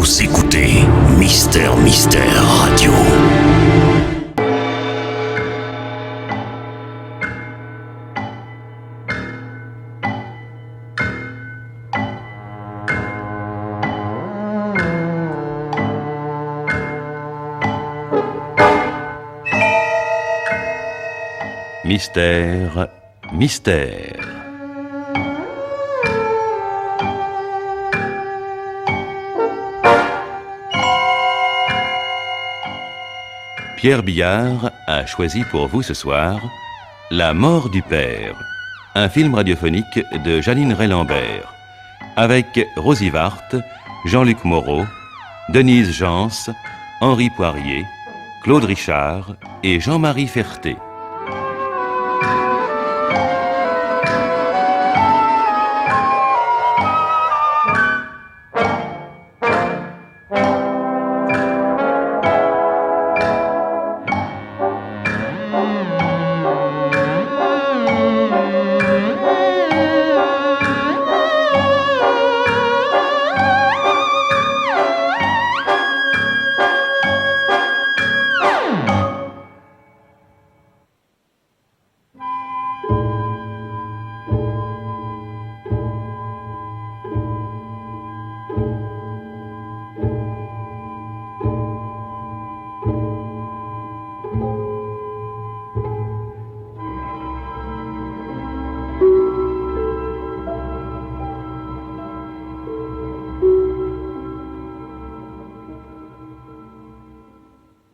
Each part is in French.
Vous écoutez Mystère Radio. Mystère. Pierre Billard a choisi pour vous ce soir La mort du père, un film radiophonique de Janine Ray-Lambert, avec Rosy Vart, Jean-Luc Moreau, Denise Jans, Henri Poirier, Claude Richard et Jean-Marie Ferté.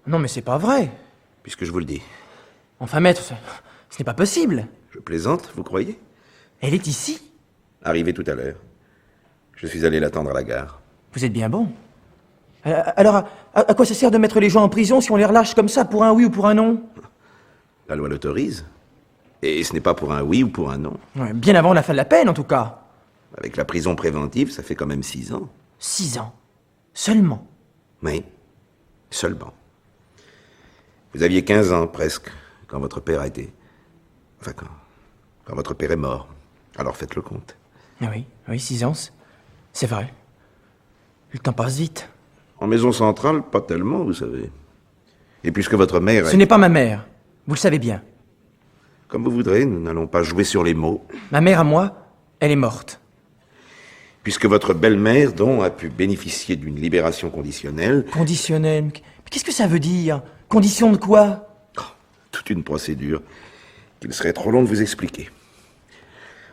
Non mais c'est pas vrai. Puisque je vous le dis. Enfin maître, ce n'est pas possible. Je plaisante, vous croyez? Elle est ici. Arrivée tout à l'heure. Je suis allé l'attendre à la gare. Vous êtes bien bon. Alors, à quoi ça sert de mettre les gens en prison si on les relâche comme ça pour un oui ou pour un non? La loi l'autorise. Et ce n'est pas pour un oui ou pour un non. Ouais, bien avant la fin de la peine, en tout cas. Avec la prison préventive, ça fait quand même 6 ans. 6 ans. Seulement. Oui. Seulement. Vous aviez 15 ans, presque, quand votre père a été... Enfin, quand votre père est mort. Alors faites le compte. Oui, 6 ans, c'est vrai. Le temps passe vite. En maison centrale, pas tellement, vous savez. Et puisque votre mère... Ce n'est pas ma mère. Vous le savez bien. Comme vous voudrez, nous n'allons pas jouer sur les mots. Ma mère, à moi, elle est morte. Puisque votre belle-mère, dont a pu bénéficier d'une libération conditionnelle... Conditionnelle? Mais qu'est-ce que ça veut dire? Condition de quoi? Toute une procédure qu'il serait trop long de vous expliquer.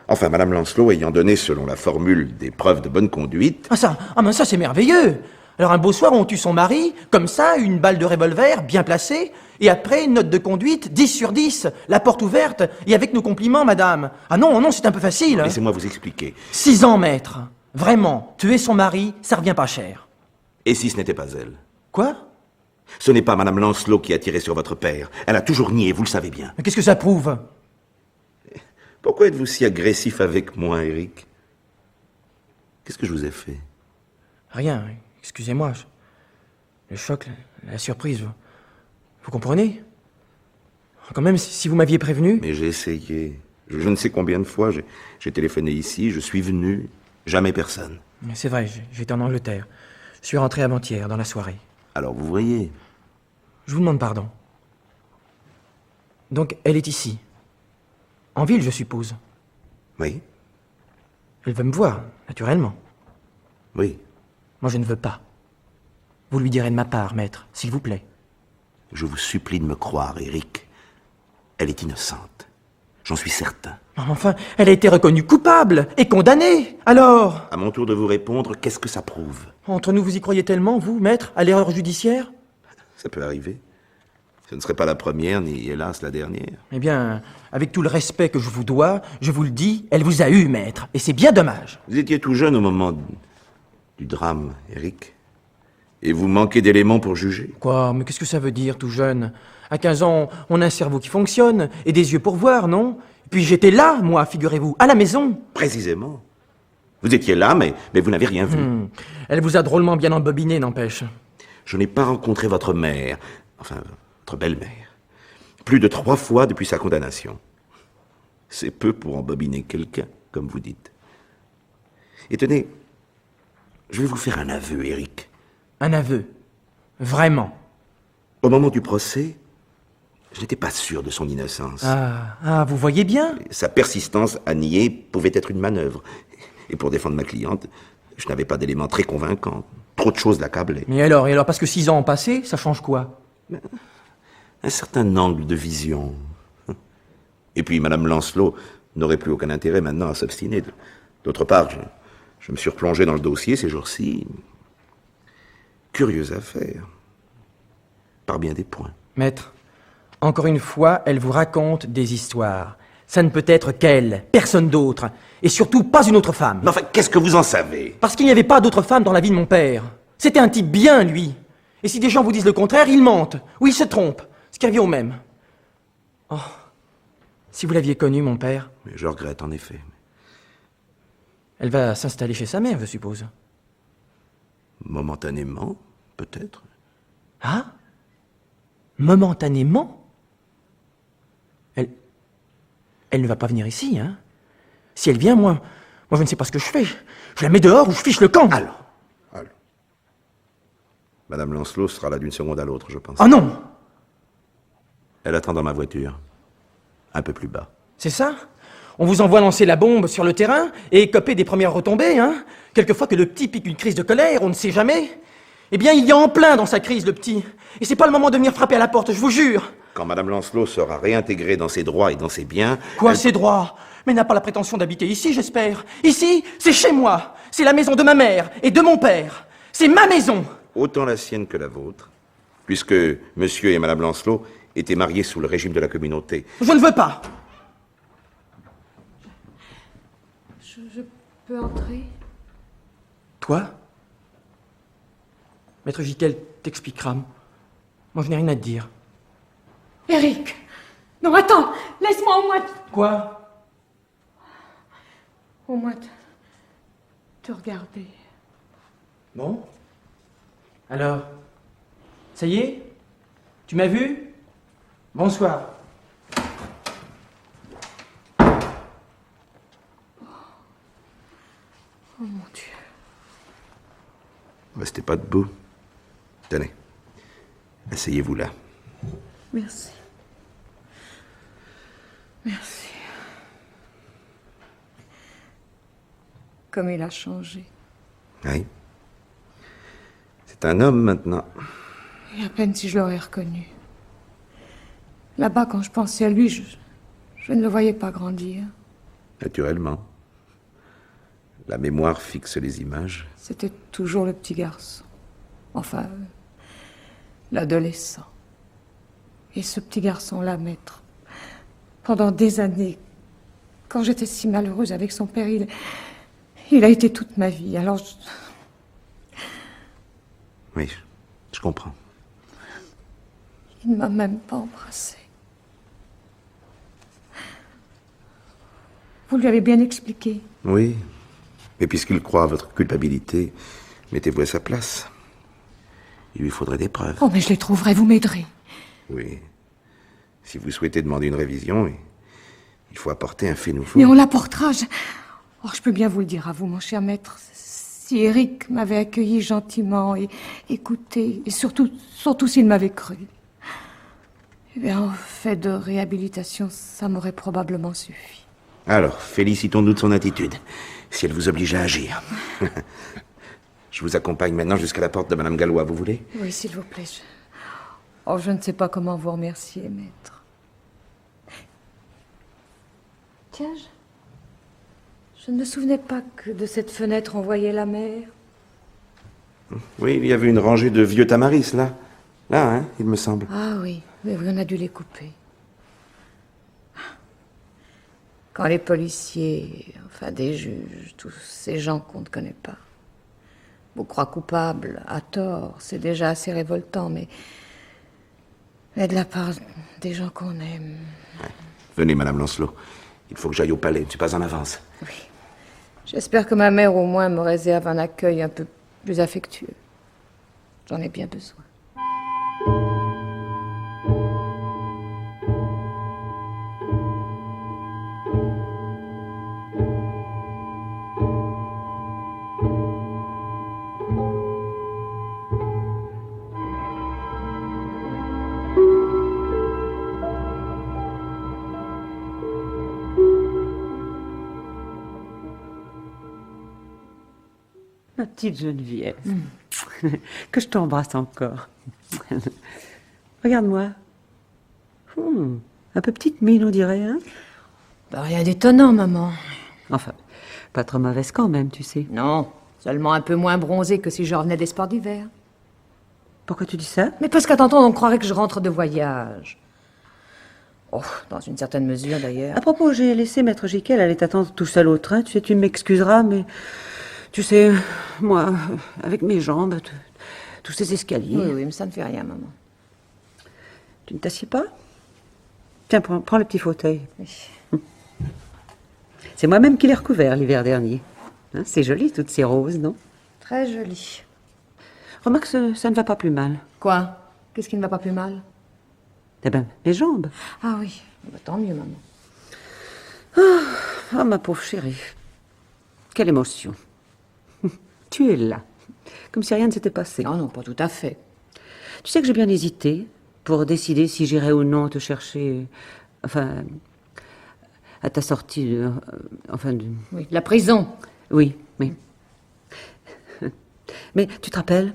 Enfin, Madame Lancelot ayant donné, selon la formule, des preuves de bonne conduite... mais ça c'est merveilleux. Alors un beau soir, on tue son mari, comme ça, une balle de revolver, bien placée, et après, une note de conduite, 10 sur 10, la porte ouverte, et avec nos compliments, madame. Ah non, c'est un peu facile. Laissez-moi vous expliquer. 6 ans, maître. Vraiment, tuer son mari, ça revient pas cher. Et si ce n'était pas elle? Quoi? Ce n'est pas Madame Lancelot qui a tiré sur votre père. Elle a toujours nié, vous le savez bien. Mais qu'est-ce que ça prouve? Pourquoi êtes-vous si agressif avec moi, Eric? Qu'est-ce que je vous ai fait? Rien, excusez-moi. Le choc, la surprise, vous comprenez? Quand même, si vous m'aviez prévenu... Mais j'ai essayé. Je ne sais combien de fois, j'ai téléphoné ici, je suis venu. Jamais personne. C'est vrai, j'étais en Angleterre. Je suis rentré avant-hier, dans la soirée. Alors vous voyez... Je vous demande pardon. Donc, elle est ici. En ville, je suppose. Oui. Elle veut me voir, naturellement. Oui. Moi, je ne veux pas. Vous lui direz de ma part, maître, s'il vous plaît. Je vous supplie de me croire, Eric. Elle est innocente. J'en suis certain. Enfin, elle a été reconnue coupable et condamnée. Alors? À mon tour de vous répondre, qu'est-ce que ça prouve? Entre nous, vous y croyez tellement, vous, maître, à l'erreur judiciaire? Ça peut arriver. Ce ne serait pas la première, ni hélas la dernière. Eh bien, avec tout le respect que je vous dois, je vous le dis, elle vous a eu, maître, et c'est bien dommage. Vous étiez tout jeune au moment du drame, Eric. Et vous manquez d'éléments pour juger. Quoi? Mais qu'est-ce que ça veut dire, tout jeune? À 15 ans, on a un cerveau qui fonctionne, et des yeux pour voir, non? Et puis j'étais là, moi, figurez-vous, à la maison. Précisément. Vous étiez là, mais vous n'avez rien vu. Elle vous a drôlement bien embobiné, n'empêche. Je n'ai pas rencontré votre mère, enfin, votre belle-mère, plus de 3 fois depuis sa condamnation. C'est peu pour embobiner quelqu'un, comme vous dites. Et tenez, je vais vous faire un aveu, Eric. Un aveu. Vraiment. Au moment du procès, je n'étais pas sûr de son innocence. Vous voyez bien? Sa persistance à nier pouvait être une manœuvre. Et pour défendre ma cliente, je n'avais pas d'éléments très convaincants. Trop de choses l'accablaient. Mais alors, parce que 6 ans ont passé, ça change quoi? Un certain angle de vision. Et puis, Madame Lancelot n'aurait plus aucun intérêt maintenant à s'obstiner. D'autre part, je me suis replongé dans le dossier ces jours-ci. Curieuse affaire. Par bien des points. Maître, encore une fois, elle vous raconte des histoires. Ça ne peut être qu'elle, personne d'autre. Et surtout, pas une autre femme. Mais enfin, qu'est-ce que vous en savez? Parce qu'il n'y avait pas d'autre femme dans la vie de mon père. C'était un type bien, lui. Et si des gens vous disent le contraire, ils mentent. Ou ils se trompent. Ce qui revient au même. Oh, si vous l'aviez connu, mon père... Mais je regrette, en effet. Elle va s'installer chez sa mère, je suppose. Momentanément, peut-être. Ah? Momentanément? Elle ne va pas venir ici, hein? Si elle vient, moi, je ne sais pas ce que je fais. Je la mets dehors ou je fiche le camp. Allons. Madame Lancelot sera là d'une seconde à l'autre, je pense. Oh non! Elle attend dans ma voiture. Un peu plus bas. C'est ça? On vous envoie lancer la bombe sur le terrain et écoper des premières retombées, hein? Quelquefois que le petit pique une crise de colère, on ne sait jamais. Eh bien, il y a en plein dans sa crise, le petit. Et c'est pas le moment de venir frapper à la porte, je vous jure. Quand Madame Lancelot sera réintégrée dans ses droits et dans ses biens... Quoi, ses droits? Mais n'a pas la prétention d'habiter ici, j'espère. Ici, c'est chez moi. C'est la maison de ma mère et de mon père. C'est ma maison. Autant la sienne que la vôtre, puisque Monsieur et Madame Lancelot étaient mariés sous le régime de la communauté. Je ne veux pas. Je peux entrer? Toi? Maître Giquel t'expliquera. Moi, je n'ai rien à te dire. Éric! Non, attends! Laisse-moi au moins... Quoi? Au moins te regarder. Bon? Alors? Ça y est? Tu m'as vu? Bonsoir. Oh mon Dieu. Restez pas debout. Tenez. Asseyez-vous là. Merci. Merci. Comme il a changé. Oui. C'est un homme maintenant. Et à peine si je l'aurais reconnu. Là-bas, quand je pensais à lui, je ne le voyais pas grandir. Naturellement. La mémoire fixe les images. C'était toujours le petit garçon. Enfin, l'adolescent. Et ce petit garçon-là, maître, pendant des années, quand j'étais si malheureuse avec son père, il a été toute ma vie. Alors, Oui, je comprends. il ne m'a même pas embrassée. Vous lui avez bien expliqué? Oui. Mais puisqu'il croit à votre culpabilité, mettez-vous à sa place. Il lui faudrait des preuves. Oh, mais je les trouverai, vous m'aiderez. Oui. Si vous souhaitez demander une révision, il faut apporter un fait nouveau. Mais on l'apportera. Oh, je peux bien vous le dire à vous, mon cher maître. Si Éric m'avait accueilli gentiment et écouté, et surtout s'il m'avait cru, eh bien, en fait de réhabilitation, ça m'aurait probablement suffi. Alors, félicitons-nous de son attitude, si elle vous oblige à agir. Je vous accompagne maintenant jusqu'à la porte de Madame Gallois, vous voulez? Oui, s'il vous plaît. Oh, je ne sais pas comment vous remercier, maître. Tiens, je ne me souvenais pas que de cette fenêtre on voyait la mer. Oui, il y avait une rangée de vieux tamaris, là. Là, hein, il me semble. Ah oui, mais oui, on a dû les couper. Quand les policiers, enfin des juges, tous ces gens qu'on ne connaît pas, vous croient coupables à tort, c'est déjà assez révoltant, mais de la part des gens qu'on aime... Ouais. Venez, Madame Lancelot. Il faut que j'aille au palais, je ne suis pas en avance. Oui. J'espère que ma mère, au moins, me réserve un accueil un peu plus affectueux. J'en ai bien besoin. Ma petite Geneviève. Que je t'embrasse encore. Regarde-moi. Un peu petite mine, on dirait, hein? Bah, rien d'étonnant, maman. Enfin, pas trop mauvaise quand même, tu sais. Non, seulement un peu moins bronzée que si je revenais des sports d'hiver. Pourquoi tu dis ça? Mais parce qu'à t'entendre, on croirait que je rentre de voyage. Oh, dans une certaine mesure, d'ailleurs. À propos, j'ai laissé Maître Jiquel aller t'attendre tout seul au train. Tu sais, tu m'excuseras, mais... Tu sais, moi, avec mes jambes, tous ces escaliers... Oui, mais ça ne fait rien, maman. Tu ne t'assieds pas? Tiens, prends le petit fauteuil. Oui. C'est moi-même qui l'ai recouvert l'hiver dernier. Hein, c'est joli, toutes ces roses, non? Très joli. Remarque, ça ne va pas plus mal. Quoi? Qu'est-ce qui ne va pas plus mal? Eh ben, les jambes. Ah oui, bah, tant mieux, maman. Ah, ma pauvre chérie. Quelle émotion. Tu es là, comme si rien ne s'était passé. Non, non, pas tout à fait. Tu sais que j'ai bien hésité pour décider si j'irais ou non te chercher, enfin, à ta sortie, Oui, la prison. Oui. Mais tu te rappelles,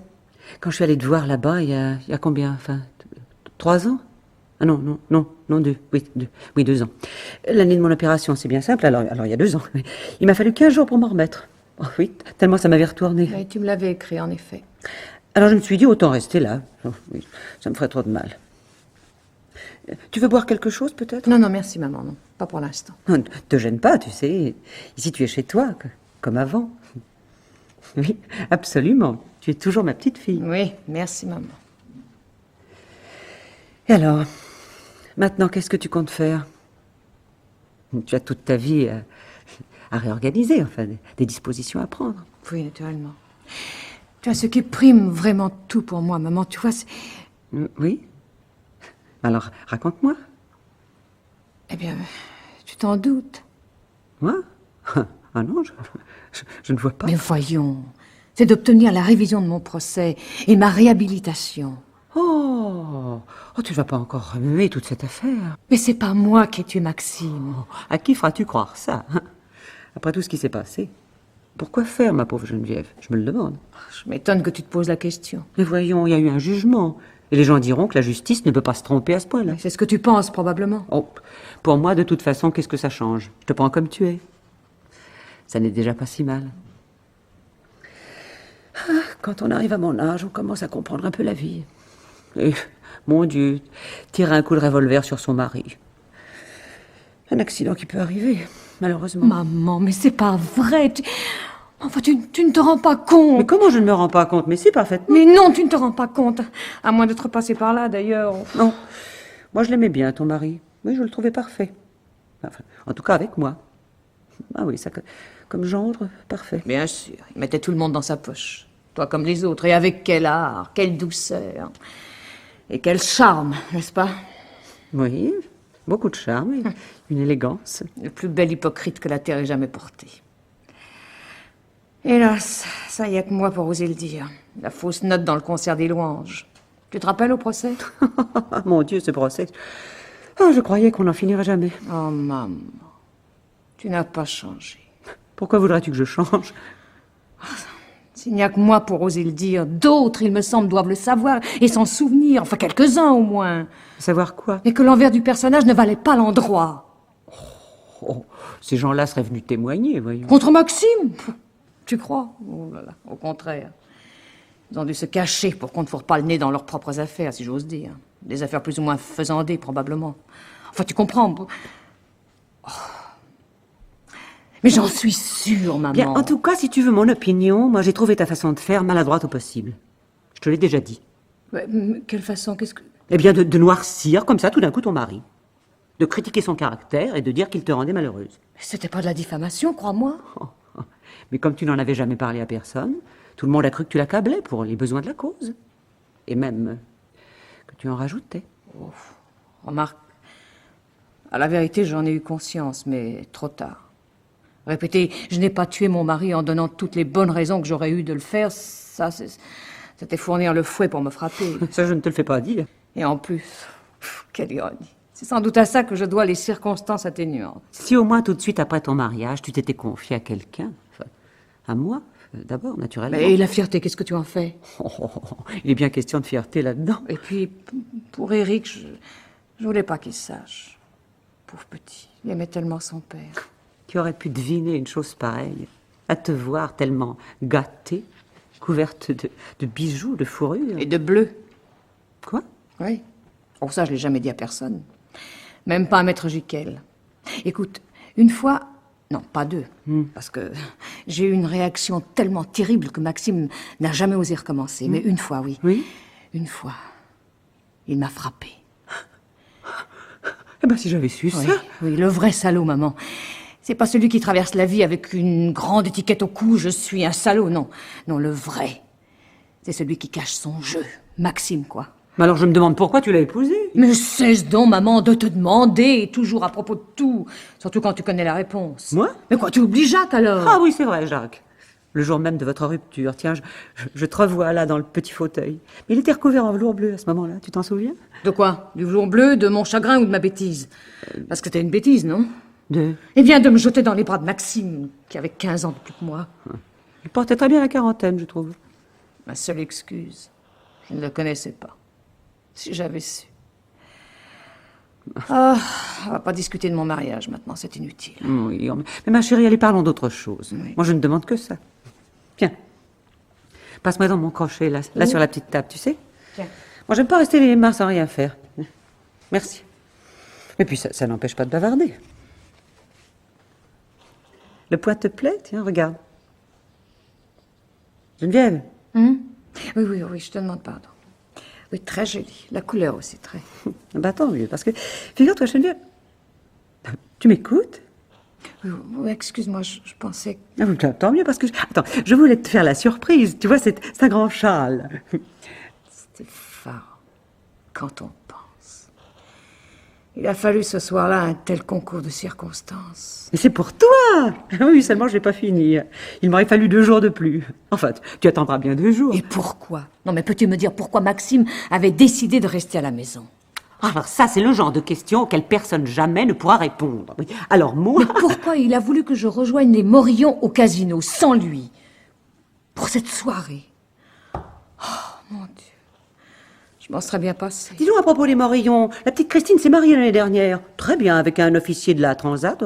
quand je suis allée te voir là-bas, il y a combien, 3 ans? Ah non, 2. Oui, 2 ans. L'année de mon opération, c'est bien simple, alors il y a 2 ans. Il m'a fallu 15 jours pour m'en remettre. Oh oui, tellement ça m'avait retourné. Oui, tu me l'avais écrit, en effet. Alors je me suis dit, autant rester là. Oh, oui, ça me ferait trop de mal. Tu veux boire quelque chose, peut-être? Non, merci, maman, non. Pas pour l'instant. Non, ne te gêne pas, tu sais. Ici, tu es chez toi, comme avant. Oui, absolument. Tu es toujours ma petite fille. Oui, merci, maman. Et alors, maintenant, qu'est-ce que tu comptes faire? Tu as toute ta vie à réorganiser, enfin, des dispositions à prendre. Oui, naturellement. Tu vois, ce qui prime vraiment tout pour moi, maman, tu vois, c'est... Oui? Alors, raconte-moi. Eh bien, tu t'en doutes. Moi? Ah non, je ne vois pas. Mais voyons, c'est d'obtenir la révision de mon procès et ma réhabilitation. Oh, tu ne vas pas encore remuer toute cette affaire. Mais c'est pas moi qui ai tué Maxime. À qui feras-tu croire ça? Après tout ce qui s'est passé. Pourquoi faire, ma pauvre Geneviève? Je me le demande. Je m'étonne que tu te poses la question. Mais voyons, il y a eu un jugement. Et les gens diront que la justice ne peut pas se tromper à ce point-là. C'est ce que tu penses, probablement. Oh, pour moi, de toute façon, qu'est-ce que ça change? Je te prends comme tu es. Ça n'est déjà pas si mal. Quand on arrive à mon âge, on commence à comprendre un peu la vie. Et, mon Dieu, tirer un coup de revolver sur son mari. Un accident qui peut arriver, malheureusement. Maman, mais c'est pas vrai. Enfin, tu ne te rends pas compte. Mais comment je ne me rends pas compte? Mais si, parfaitement. Mais non, tu ne te rends pas compte. À moins d'être passé par là, d'ailleurs. Non. Moi, je l'aimais bien, ton mari. Oui, je le trouvais parfait. Enfin, en tout cas, avec moi. Ah oui, ça, comme gendre, parfait. Bien sûr, il mettait tout le monde dans sa poche. Toi comme les autres. Et avec quel art, quelle douceur. Et quel charme, n'est-ce pas? Oui, beaucoup de charme et une élégance. Le plus bel hypocrite que la terre ait jamais porté. Hélas, ça y a que moi pour oser le dire. La fausse note dans le concert des louanges. Tu te rappelles au procès? Mon Dieu, ce procès. Oh, je croyais qu'on n'en finirait jamais. Oh, maman, tu n'as pas changé. Pourquoi voudrais-tu que je change? S'il n'y a que moi pour oser le dire, d'autres, il me semble, doivent le savoir et s'en souvenir, enfin quelques-uns au moins. Savoir quoi? Mais que l'envers du personnage ne valait pas l'endroit. Oh, ces gens-là seraient venus témoigner, voyons. Contre Maxime? Tu crois? Oh là là, au contraire. Ils ont dû se cacher pour qu'on ne fourre pas le nez dans leurs propres affaires, si j'ose dire. Des affaires plus ou moins faisandées, probablement. Enfin, tu comprends. Oh. Mais j'en suis sûre, maman. Bien, en tout cas, si tu veux mon opinion, moi j'ai trouvé ta façon de faire maladroite au possible. Je te l'ai déjà dit. Ouais, quelle façon? Qu'est-ce que... Eh bien, de noircir comme ça tout d'un coup ton mari. De critiquer son caractère et de dire qu'il te rendait malheureuse. C'était pas de la diffamation, crois-moi. Mais comme tu n'en avais jamais parlé à personne, tout le monde a cru que tu l'accablais pour les besoins de la cause. Et même que tu en rajoutais. Oh, remarque, à la vérité, j'en ai eu conscience, mais trop tard. Répéter, je n'ai pas tué mon mari en donnant toutes les bonnes raisons que j'aurais eu de le faire, ça, c'était fournir le fouet pour me frapper. Ça, je ne te le fais pas dire. Et en plus, quelle ironie. C'est sans doute à ça que je dois les circonstances atténuantes. Si au moins tout de suite après ton mariage, tu t'étais confié à quelqu'un, enfin, à moi, d'abord, naturellement. Et la fierté, qu'est-ce que tu en fais? Il est bien question de fierté là-dedans. Et puis, pour Eric, je voulais pas qu'il sache. Pauvre petit, il aimait tellement son père. Qui aurait pu deviner une chose pareille? À te voir tellement gâtée, couverte de bijoux, de fourrure. Et de bleu. Quoi? Oui. Oh, ça, je l'ai jamais dit à personne. Même pas à Maître Jiquel. Écoute, une fois... Non, pas deux. Parce que j'ai eu une réaction tellement terrible que Maxime n'a jamais osé recommencer. Mais une fois, oui. Oui? Une fois. Il m'a frappée. Eh ben, si j'avais su Oui, ça... oui, le vrai salaud, maman. C'est pas celui qui traverse la vie avec une grande étiquette au cou, je suis un salaud, non. Non, le vrai. C'est celui qui cache son jeu. Maxime, quoi. Mais alors je me demande pourquoi tu l'as épousé. Mais cesse donc, maman, de te demander, toujours à propos de tout. Surtout quand tu connais la réponse. Moi? Mais quoi, tu oublies Jacques, alors? Ah oui, c'est vrai, Jacques. Le jour même de votre rupture, tiens, je te revois là dans le petit fauteuil. Mais il était recouvert en velours bleu à ce moment-là, tu t'en souviens? De quoi? Du velours bleu, de mon chagrin ou de ma bêtise? Parce que c'était une bêtise, non? Il vient de me jeter dans les bras de Maxime, qui avait 15 ans de plus que moi. Il portait très bien la quarantaine, je trouve. Ma seule excuse, je ne le connaissais pas. Si j'avais su. Ah, on va pas discuter de mon mariage maintenant, c'est inutile. Oui, mais ma chérie, allez, parlons d'autre chose. Oui. Moi, je ne demande que ça. Tiens, passe-moi dans mon crochet, là sur la petite table, tu sais. Tiens. Moi, j'aime pas rester les mains sans rien faire. Merci. Et puis, ça n'empêche pas de bavarder. Le poids te plaît? Tiens, regarde. Geneviève? Oui, je te demande pardon. Oui, très joli. La couleur aussi, très. Bah, tant mieux, parce que, figure-toi, Geneviève, tu m'écoutes? Oui, excuse-moi, je pensais que... Ah oui, tant mieux, parce que... Attends, je voulais te faire la surprise. Tu vois, c'est un grand châle. C'était fort, quand on pense. Il a fallu ce soir-là un tel concours de circonstances. Mais c'est pour toi! Oui, seulement je n'ai pas fini. Il m'aurait fallu 2 jours de plus. Enfin, tu attendras bien 2 jours. Et pourquoi? Non, mais peux-tu me dire pourquoi Maxime avait décidé de rester à la maison? Alors ça, c'est le genre de question auquel personne jamais ne pourra répondre. Oui. Alors moi... Mais pourquoi il a voulu que je rejoigne les Morillons au casino, sans lui? Pour cette soirée? Oh, mon Dieu. Je m'en serais bien passée. Dis donc à propos des Morillons, la petite Christine s'est mariée l'année dernière. Très bien, avec un officier de la Transat.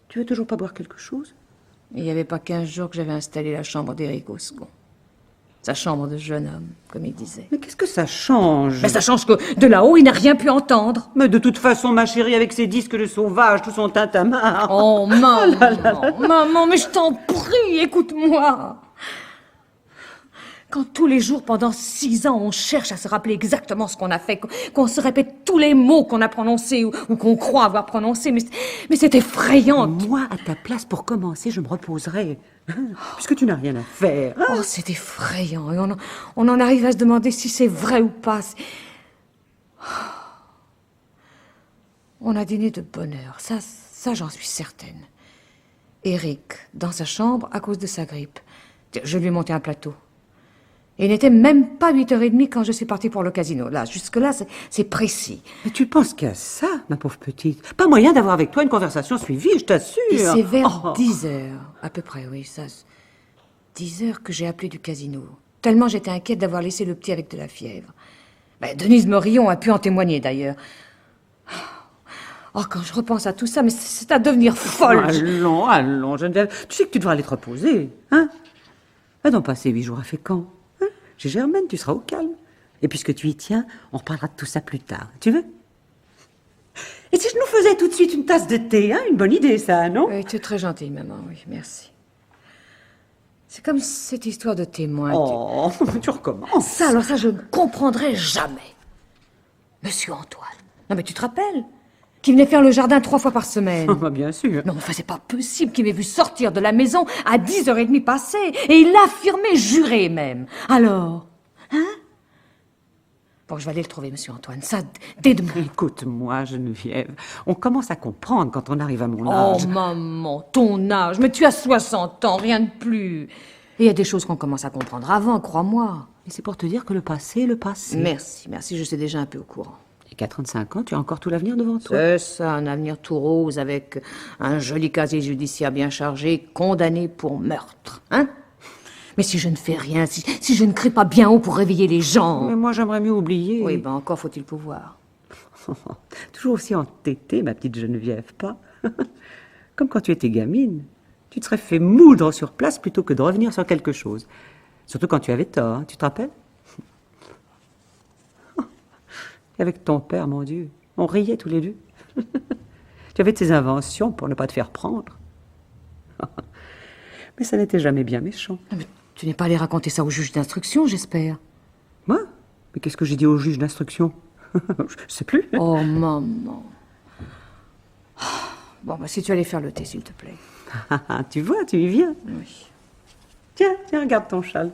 Tu veux toujours pas boire quelque chose? Il n'y avait pas 15 jours que j'avais installé la chambre d'Éric au second. Sa chambre de jeune homme, comme il disait. Mais qu'est-ce que ça change? Ben ça change que de là-haut, il n'a rien pu entendre. Mais de toute façon, ma chérie, avec ses disques de sauvage, tout son tintamarre... Oh, maman, maman, mais je t'en prie, écoute-moi. Quand tous les jours, pendant 6 ans, on cherche à se rappeler exactement ce qu'on a fait, qu'on se répète tous les mots qu'on a prononcés ou qu'on croit avoir prononcés, mais c'est effrayant. Moi, à ta place, pour commencer, je me reposerai. Puisque tu n'as rien à faire. Oh, c'est effrayant. Et on en arrive à se demander si c'est vrai ou pas. On a dîné de bonne heure. Ça, j'en suis certaine. Eric, dans sa chambre, à cause de sa grippe. Je lui ai monté un plateau. Et il n'était même pas 8h30 quand je suis partie pour le casino. Là, jusque-là, c'est précis. Mais tu penses qu'à ça, ma pauvre petite? Pas moyen d'avoir avec toi une conversation suivie, je t'assure. Et c'est vers 10h, à peu près, oui, ça. 10h que j'ai appelé du casino. Tellement j'étais inquiète d'avoir laissé le petit avec de la fièvre. Ben, Denise Morillon a pu en témoigner, d'ailleurs. Oh, quand je repense à tout ça, mais c'est à devenir folle. Allons, Geneviève. Tu sais que tu devras aller te reposer, hein? Va donc passer 8 jours à Fécamp. Chez Germaine, tu seras au calme. Et puisque tu y tiens, on reparlera de tout ça plus tard. Tu veux? Et si je nous faisais tout de suite une tasse de thé, hein? Une bonne idée, ça, non? Oui, tu es très gentille, maman, oui, merci. C'est comme cette histoire de témoin. Oh, tu recommences. Ça, alors ça, je ne comprendrai jamais. Monsieur Antoine. Non, mais tu te rappelles? Qui venait faire le jardin 3 fois par semaine. Bah, bien sûr. Non, enfin, c'est pas possible qu'il m'ait vu sortir de la maison à 10h30 passées. Et il l'a affirmé, juré même. Alors, hein? Bon, je vais aller le trouver, monsieur Antoine. Ça, dès demain. Écoute-moi, Geneviève. On commence à comprendre quand on arrive à mon Oh, âge. maman, ton âge. Mais tu as 60 ans, rien de plus. Et il y a des choses qu'on commence à comprendre avant, crois-moi. Et c'est pour te dire que le passé est le passé. Merci, je suis déjà un peu au courant. Et qu'à 35 ans, tu as encore tout l'avenir devant toi. C'est ça, un avenir tout rose avec un joli casier judiciaire bien chargé, condamné pour meurtre, hein? Mais si je ne fais rien, si je ne crie pas bien haut pour réveiller les gens... Mais moi, j'aimerais mieux oublier. Oui, ben encore faut-il pouvoir. Toujours aussi entêtée, ma petite Geneviève, pas? Comme quand tu étais gamine. Tu te serais fait moudre sur place plutôt que de revenir sur quelque chose. Surtout quand tu avais tort, hein, tu te rappelles? Et avec ton père, mon Dieu, on riait tous les deux. Tu avais tes inventions pour ne pas te faire prendre. Mais ça n'était jamais bien méchant. Mais tu n'es pas allé raconter ça au juge d'instruction, j'espère. Moi? Mais qu'est-ce que j'ai dit au juge d'instruction? Je sais plus. Oh, maman. Bon, bah, si tu allais faire le thé, s'il te plaît. Tu vois, tu y viens. Oui. Tiens, regarde ton châle.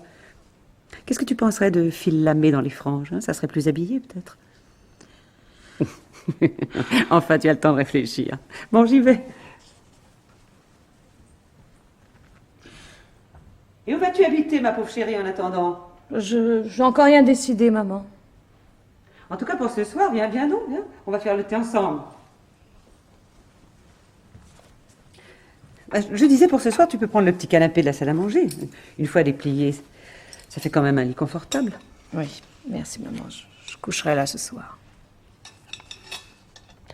Qu'est-ce que tu penserais de fil lamé dans les franges, hein? Ça serait plus habillé, peut-être. Enfin, tu as le temps de réfléchir. Bon, j'y vais. Et où vas-tu habiter, ma pauvre chérie, en attendant? J'ai encore rien décidé, maman. En tout cas, pour ce soir, viens donc, viens. On va faire le thé ensemble. Je disais, pour ce soir, tu peux prendre le petit canapé de la salle à manger. Une fois déplié, ça fait quand même un lit confortable. Oui, merci, maman. Je coucherai là ce soir.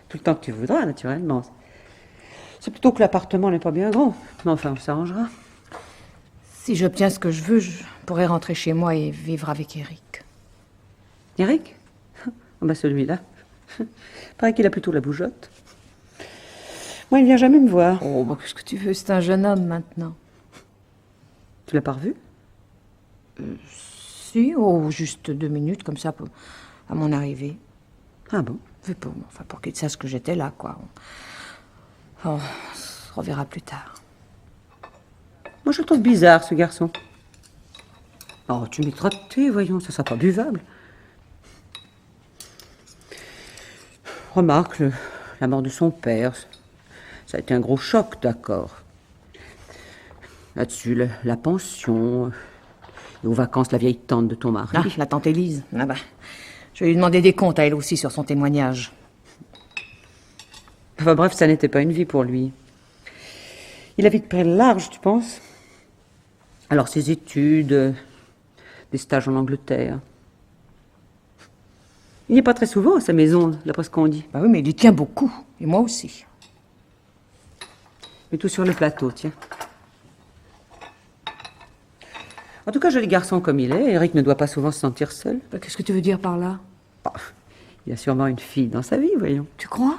Tout le temps que tu voudras, naturellement. C'est plutôt que l'appartement n'est pas bien grand. Mais enfin, on s'arrangera. Si j'obtiens ce que je veux, je pourrai rentrer chez moi et vivre avec Eric. Eric? Oh, celui-là. Paraît qu'il a plutôt la bougeotte. Moi, il vient jamais me voir. Oh, bah, qu'est-ce que tu veux? C'est un jeune homme maintenant. Tu l'as pas revu? Si, juste 2 minutes, comme ça, à mon arrivée. Ah bon? Pour qu'il sache que j'étais là, quoi. On se reverra plus tard. Moi, je le trouve bizarre, ce garçon. Oh, tu mettras de thé, voyons, ça sera pas buvable. Remarque, la mort de son père, ça a été un gros choc, d'accord. Là-dessus, la pension, et aux vacances, la vieille tante de ton mari. Ah, la tante Élise. Ah bah, je vais lui demander des comptes à elle aussi sur son témoignage. Enfin bref, ça n'était pas une vie pour lui. Il a vite pris le large, tu penses? Alors ses études, des stages en Angleterre. Il n'est pas très souvent à sa maison, d'après ce qu'on dit. Bah oui, mais il y tient beaucoup. Et moi aussi. Mais tout sur le plateau, tiens. En tout cas, joli garçon comme il est, Eric ne doit pas souvent se sentir seul. Bah, qu'est-ce que tu veux dire par là? Bah, il a sûrement une fille dans sa vie, voyons. Tu crois?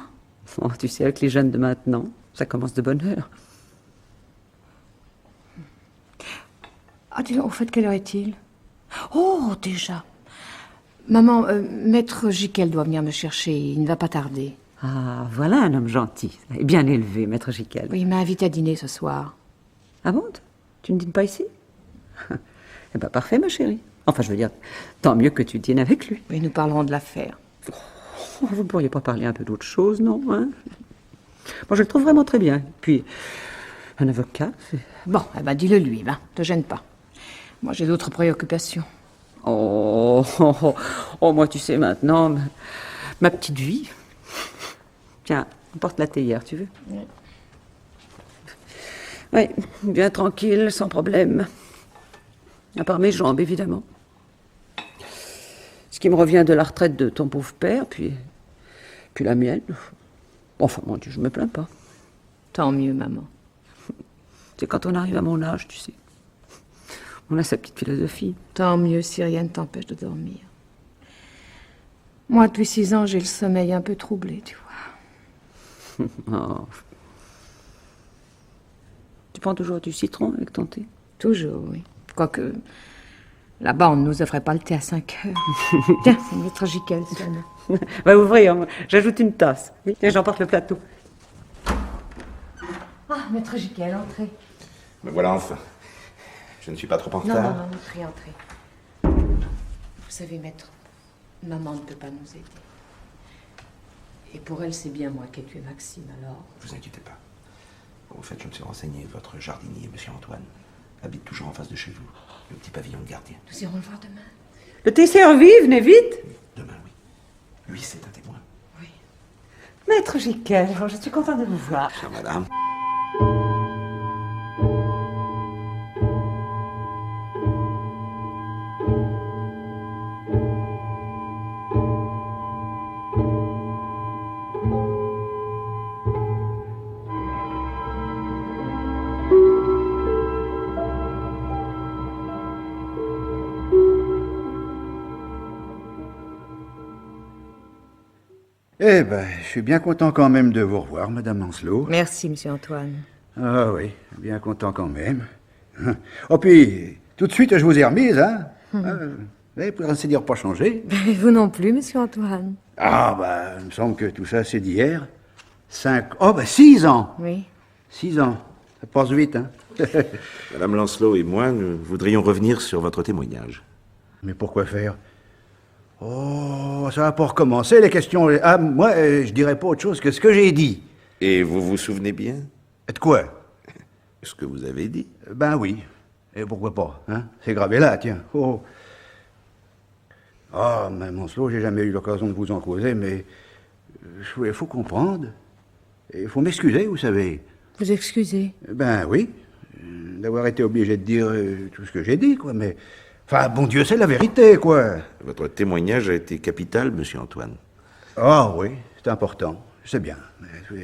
Oh, tu sais, avec les jeunes de maintenant, ça commence de bonne heure. Ah, dis donc, au fait, quelle heure est-il? Oh, déjà. Maman, maître Giquel doit venir me chercher, il ne va pas tarder. Ah, voilà un homme gentil, et bien élevé, maître Giquel. Oui, il m'a invité à dîner ce soir. Ah bon? Tu ne dînes pas ici? Eh bien, parfait, ma chérie. Enfin, je veux dire, tant mieux que tu dînes avec lui. Oui, nous parlerons de l'affaire. Oh, vous ne pourriez pas parler un peu d'autre chose, non, hein? Moi, je le trouve vraiment très bien. Puis, un avocat, c'est... Bon, eh ben, dis-le lui, ne te gêne pas. Moi, j'ai d'autres préoccupations. Oh, moi, tu sais, maintenant, ma petite vie. Tiens, emporte la théière, tu veux? Oui, bien tranquille, sans problème. À part mes jambes, évidemment. Ce qui me revient de la retraite de ton pauvre père, puis la mienne. Enfin, mon Dieu, je me plains pas. Tant mieux, maman. C'est quand on arrive à mon âge, tu sais. On a sa petite philosophie. Tant mieux si rien ne t'empêche de dormir. Moi, depuis 6 ans, j'ai le sommeil un peu troublé, tu vois. Oh. Tu prends toujours du citron avec ton thé? Toujours, oui. Quoique, là-bas, on ne nous offrait pas le thé à 5 heures. Tiens, c'est maître Giquel, ça. Va ouvrir, j'ajoute une tasse. Oui, tiens, j'emporte le plateau. Ah, maître Giquel, entrez. Me voilà enfin. Je ne suis pas trop en retard. Non, entrez. Vous savez, maître, maman ne peut pas nous aider. Et pour elle, c'est bien moi qui ai tué Maxime, alors... Ne vous inquiétez pas. Au fait, je me suis renseigné. Votre jardinier, monsieur Antoine, habite toujours en face de chez vous. Le petit pavillon de gardien. Nous irons le voir demain. Le thé servi, venez vite. Demain, oui. Oui, c'est un témoin. Maître Giquel, je suis contente de vous voir. Chère madame. Eh ben, je suis bien content quand même de vous revoir, Madame Lancelot. Merci, monsieur Antoine. Ah oui, bien content quand même. Oh, puis, tout de suite, je vous ai remise, hein. Vous avez, pour ainsi dire, pas changé. Et vous non plus, monsieur Antoine. Ah, ben, il me semble que tout ça, c'est d'hier. 6 ans. Oui. 6 ans. Ça passe vite, hein. Madame Lancelot et moi, nous voudrions revenir sur votre témoignage. Mais pourquoi faire? Oh, ça va pas recommencer, les questions. Ah, moi, je dirais pas autre chose que ce que j'ai dit. Et vous vous souvenez bien De quoi? ce que vous avez dit? Ben oui. Et pourquoi pas, hein? C'est gravé là, tiens. Oh. Ah, mais Lancelot, j'ai jamais eu l'occasion de vous en causer, mais il faut comprendre. Il faut m'excuser, vous savez. Vous excusez. Ben oui. D'avoir été obligé de dire tout ce que j'ai dit, quoi, mais... Enfin, bon Dieu, c'est la vérité, quoi. Votre témoignage a été capital, monsieur Antoine. Ah oui, c'est important. C'est bien.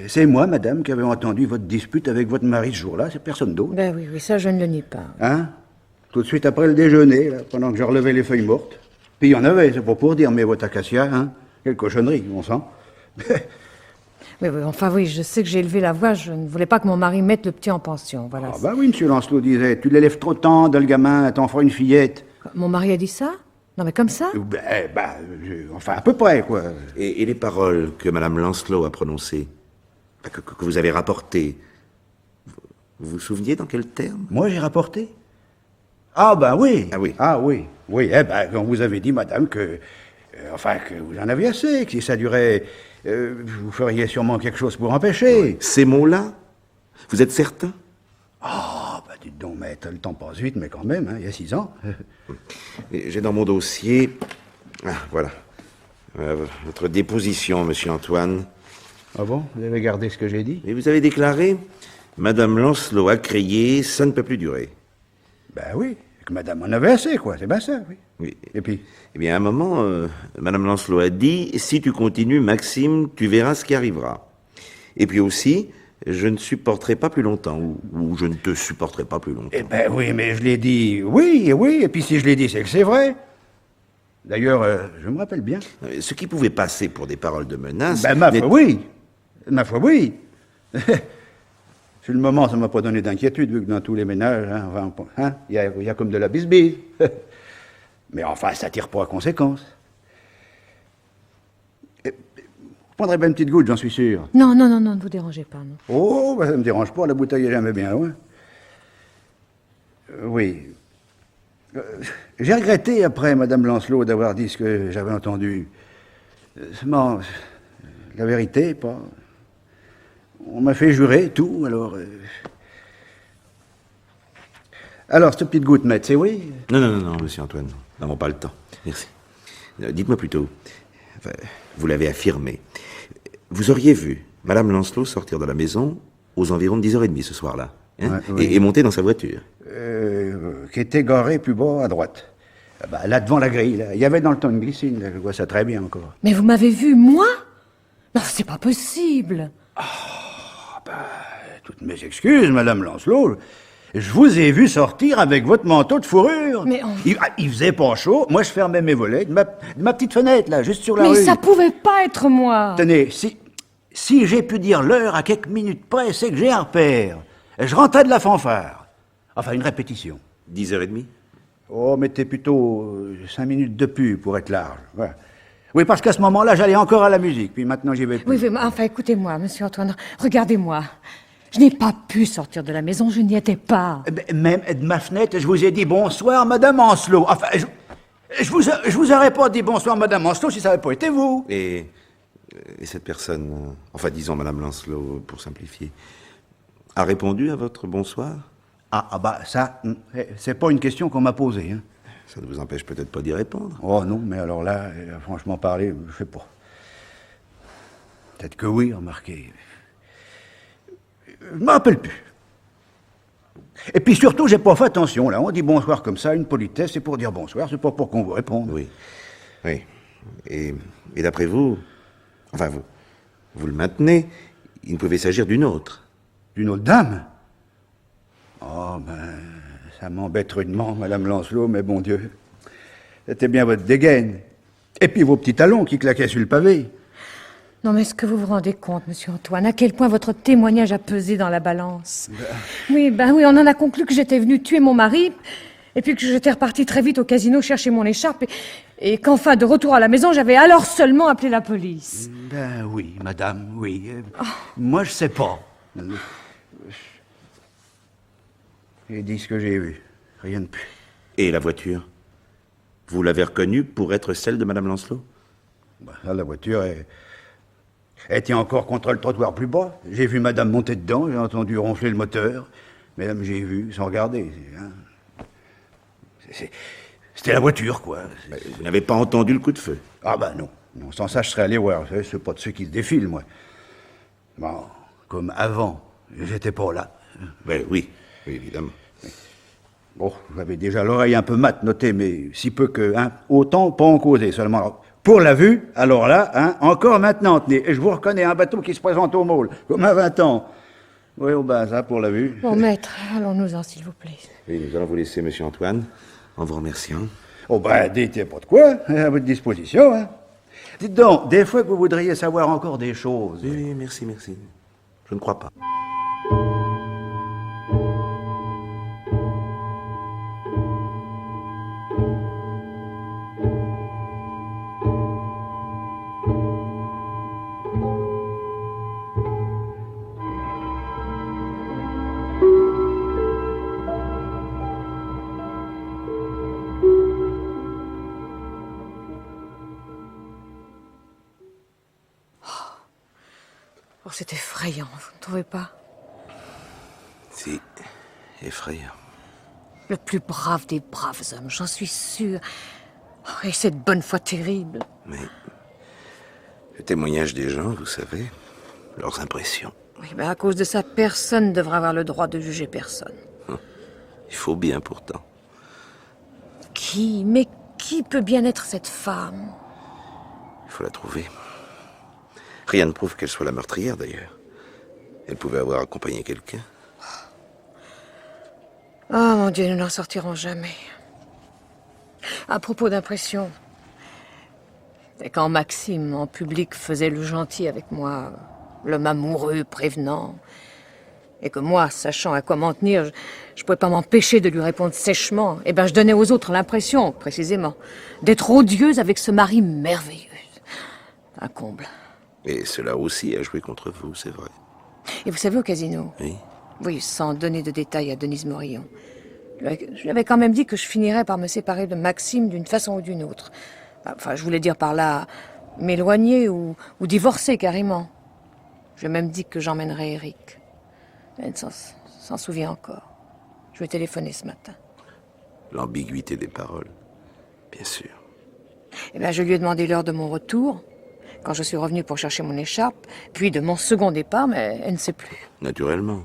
C'est moi, madame, qui avais entendu votre dispute avec votre mari ce jour-là, c'est personne d'autre. Ben oui, ça je ne le nie pas. Hein? Tout de suite après le déjeuner, là, pendant que je relevais les feuilles mortes. Puis il y en avait, c'est pas pour dire, mais votre acacia, hein? Quelle cochonnerie, on sent. Oui, enfin oui, je sais que j'ai élevé la voix, je ne voulais pas que mon mari mette le petit en pension, voilà. Ah bah oui, monsieur Lancelot disait, tu l'élèves trop tendre, le gamin, t'en feras une fillette. Mon mari a dit ça? Non mais comme ça? Enfin, à peu près, quoi. Et les paroles que madame Lancelot a prononcées, que vous avez rapportées, vous vous souveniez dans quels termes? Moi, j'ai rapporté. Ah ben oui. Ah oui. Ah oui. Oui, eh ben, quand vous avez dit, madame, que vous en aviez assez, que si ça durait, vous feriez sûrement quelque chose pour empêcher. Ces mots-là, vous êtes certain? Ah, ben dites donc, maître, le temps passe vite, mais quand même, hein, il y a 6 ans. Et j'ai dans mon dossier... Ah, voilà. Votre déposition, monsieur Antoine. Ah bon? Vous avez gardé ce que j'ai dit? Et vous avez déclaré, madame Lancelot a crié, ça ne peut plus durer. Ben oui, que madame en avait assez, quoi, c'est bien ça, oui. Oui. Et puis? Eh bien, à un moment, madame Lancelot a dit, si tu continues, Maxime, tu verras ce qui arrivera. Et puis aussi, je ne supporterai pas plus longtemps, ou je ne te supporterai pas plus longtemps. Eh ben oui, mais je l'ai dit, oui, et puis si je l'ai dit, c'est que c'est vrai. D'ailleurs, je me rappelle bien. Ce qui pouvait passer pour des paroles de menace... Ben ma foi, oui. Ma foi, oui. Sur le moment, ça m'a pas donné d'inquiétude, vu que dans tous les ménages, il y a comme de la bisbille. Mais enfin, ça tire pas à conséquence. Vous prendrez bien une petite goutte, j'en suis sûr. Non, ne vous dérangez pas, non. Oh, ben, ça me dérange pas, la bouteille est jamais bien loin. Oui. J'ai regretté, après, madame Lancelot, d'avoir dit ce que j'avais entendu. Seulement, la vérité, pas... On m'a fait jurer, tout, alors... Alors, cette petite goutte, maître, c'est oui? Non, monsieur Antoine, nous n'avons pas le temps. Merci. Dites-moi plutôt, enfin, vous l'avez affirmé, vous auriez vu madame Lancelot sortir de la maison aux environs de 10h30 ce soir-là, hein, ouais, oui. et monter dans sa voiture. Qui était garée plus bas à droite. Là, devant la grille, là. Il y avait dans le temps une glycine, là. Je vois ça très bien encore. Mais vous m'avez vu, moi? Non, c'est pas possible. Toutes mes excuses, madame Lancelot. Je vous ai vu sortir avec votre manteau de fourrure. Mais il faisait pas chaud. Moi, je fermais mes volets de ma petite fenêtre, là, juste sur la rue. Mais ça pouvait pas être moi. Tenez, si j'ai pu dire l'heure à quelques minutes près, c'est que j'ai un repère. Je rentrais de la fanfare. Enfin, une répétition. 10h30? Oh, mettez plutôt 5 minutes de pub pour être large. Ouais. Oui, parce qu'à ce moment-là, j'allais encore à la musique, puis maintenant j'y vais plus. Oui, mais enfin, écoutez-moi, monsieur Antoine, regardez-moi. Je n'ai pas pu sortir de la maison, je n'y étais pas. Même de ma fenêtre, je vous ai dit bonsoir, madame Lancelot. Enfin, je vous aurais pas dit bonsoir, madame Lancelot, si ça n'avait pas été vous. Et cette personne, enfin disons madame Lancelot, pour simplifier, a répondu à votre bonsoir? Ça, c'est pas une question qu'on m'a posée, hein. Ça ne vous empêche peut-être pas d'y répondre. Oh non, mais alors là, franchement parler, je sais pas. Peut-être que oui, remarquez. Je ne me rappelle plus. Et puis surtout, j'ai pas fait attention, là. On dit bonsoir comme ça, une politesse, c'est pour dire bonsoir, c'est pas pour qu'on vous réponde. Oui. Oui. Et d'après vous, enfin, vous le maintenez, il ne pouvait s'agir d'une autre. D'une autre dame? Oh, ben, ça m'embête rudement, Madame Lancelot, mais bon Dieu. C'était bien votre dégaine. Et puis vos petits talons qui claquaient sur le pavé. Non, mais est-ce que vous vous rendez compte, monsieur Antoine, à quel point votre témoignage a pesé dans la balance? Oui, on en a conclu que j'étais venue tuer mon mari, et puis que j'étais repartie très vite au casino chercher mon écharpe, et qu'enfin, de retour à la maison, j'avais alors seulement appelé la police. Ben oui, madame, oui. Moi, je sais pas. J'ai dit ce que j'ai vu. Rien de plus. Et la voiture? Vous l'avez reconnue pour être celle de Madame Lancelot? Ben, là, la voiture elle tient encore contre le trottoir plus bas. J'ai vu madame monter dedans, j'ai entendu ronfler le moteur. Mesdames, j'ai vu, sans regarder. C'était la voiture, quoi. Vous n'avez pas entendu le coup de feu? Ah ben non. Non, sans ça, je serais allé voir. Vous savez, c'est pas de ceux qui se défilent, moi. Bon, comme avant, j'étais pas là. Ben, oui, évidemment. Bon, j'avais déjà l'oreille un peu mate, notée, mais si peu que, autant pas en causer seulement. Alors, pour la vue, alors là, encore maintenant, tenez, et je vous reconnais un bateau qui se présente au môle, comme à 20 ans. Oui, au bas, ça, pour la vue. Bon, maître, allons-nous-en, s'il vous plaît. Oui, nous allons vous laisser, monsieur Antoine, en vous remerciant. Oh ben, dites pas de quoi, à votre disposition, hein. Dites donc, des fois que vous voudriez savoir encore des choses. Oui, merci. Je ne crois pas. Oh, c'est effrayant, vous ne trouvez pas? Si, effrayant. Le plus brave des braves hommes, j'en suis sûre. Oh, et cette bonne foi terrible. Mais le témoignage des gens, vous savez, leurs impressions. Oui, mais à cause de ça, personne ne devra avoir le droit de juger personne. Il faut bien pourtant. Mais qui peut bien être cette femme? Il faut la trouver. Rien ne prouve qu'elle soit la meurtrière, d'ailleurs. Elle pouvait avoir accompagné quelqu'un. Oh mon Dieu, nous n'en sortirons jamais. À propos d'impression, c'est quand Maxime, en public, faisait le gentil avec moi, l'homme amoureux, prévenant, et que moi, sachant à quoi m'en tenir, je ne pouvais pas m'empêcher de lui répondre sèchement, je donnais aux autres l'impression, précisément, d'être odieuse avec ce mari merveilleux. Un comble. Et cela aussi a joué contre vous, c'est vrai. Et vous savez, au casino? Oui. Oui, sans donner de détails à Denise Morillon. Je lui avais quand même dit que je finirais par me séparer de Maxime d'une façon ou d'une autre. Enfin, je voulais dire par là, m'éloigner ou divorcer carrément. Je lui ai même dit que j'emmènerais Eric. Elle s'en souvient encore. Je lui ai téléphoné ce matin. L'ambiguïté des paroles, bien sûr. Je lui ai demandé l'heure de mon retour, quand je suis revenue pour chercher mon écharpe, puis de mon second départ, mais elle ne sait plus. Naturellement.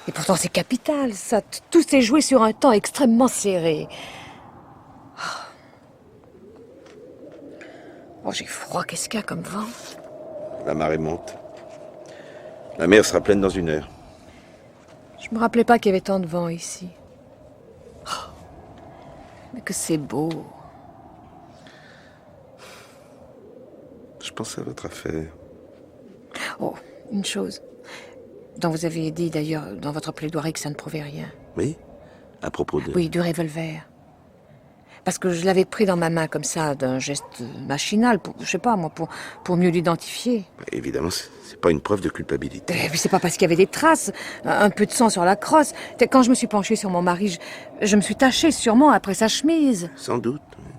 Et pourtant, c'est capital, ça. Tout s'est joué sur un temps extrêmement serré. Oh, j'ai froid, qu'est-ce qu'il y a comme vent? La marée monte. La mer sera pleine dans 1 heure. Je me rappelais pas qu'il y avait tant de vent ici. Oh, mais que c'est beau. Je pense à votre affaire. Oh, une chose, dont vous avez dit d'ailleurs dans votre plaidoirie que ça ne prouvait rien. Oui? À propos de... Oui, du revolver. Parce que je l'avais pris dans ma main comme ça, d'un geste machinal, je sais pas moi, pour mieux l'identifier. Évidemment, c'est pas une preuve de culpabilité. Et puis c'est pas parce qu'il y avait des traces, un peu de sang sur la crosse. Quand je me suis penchée sur mon mari, je me suis tachée sûrement après sa chemise. Sans doute, oui.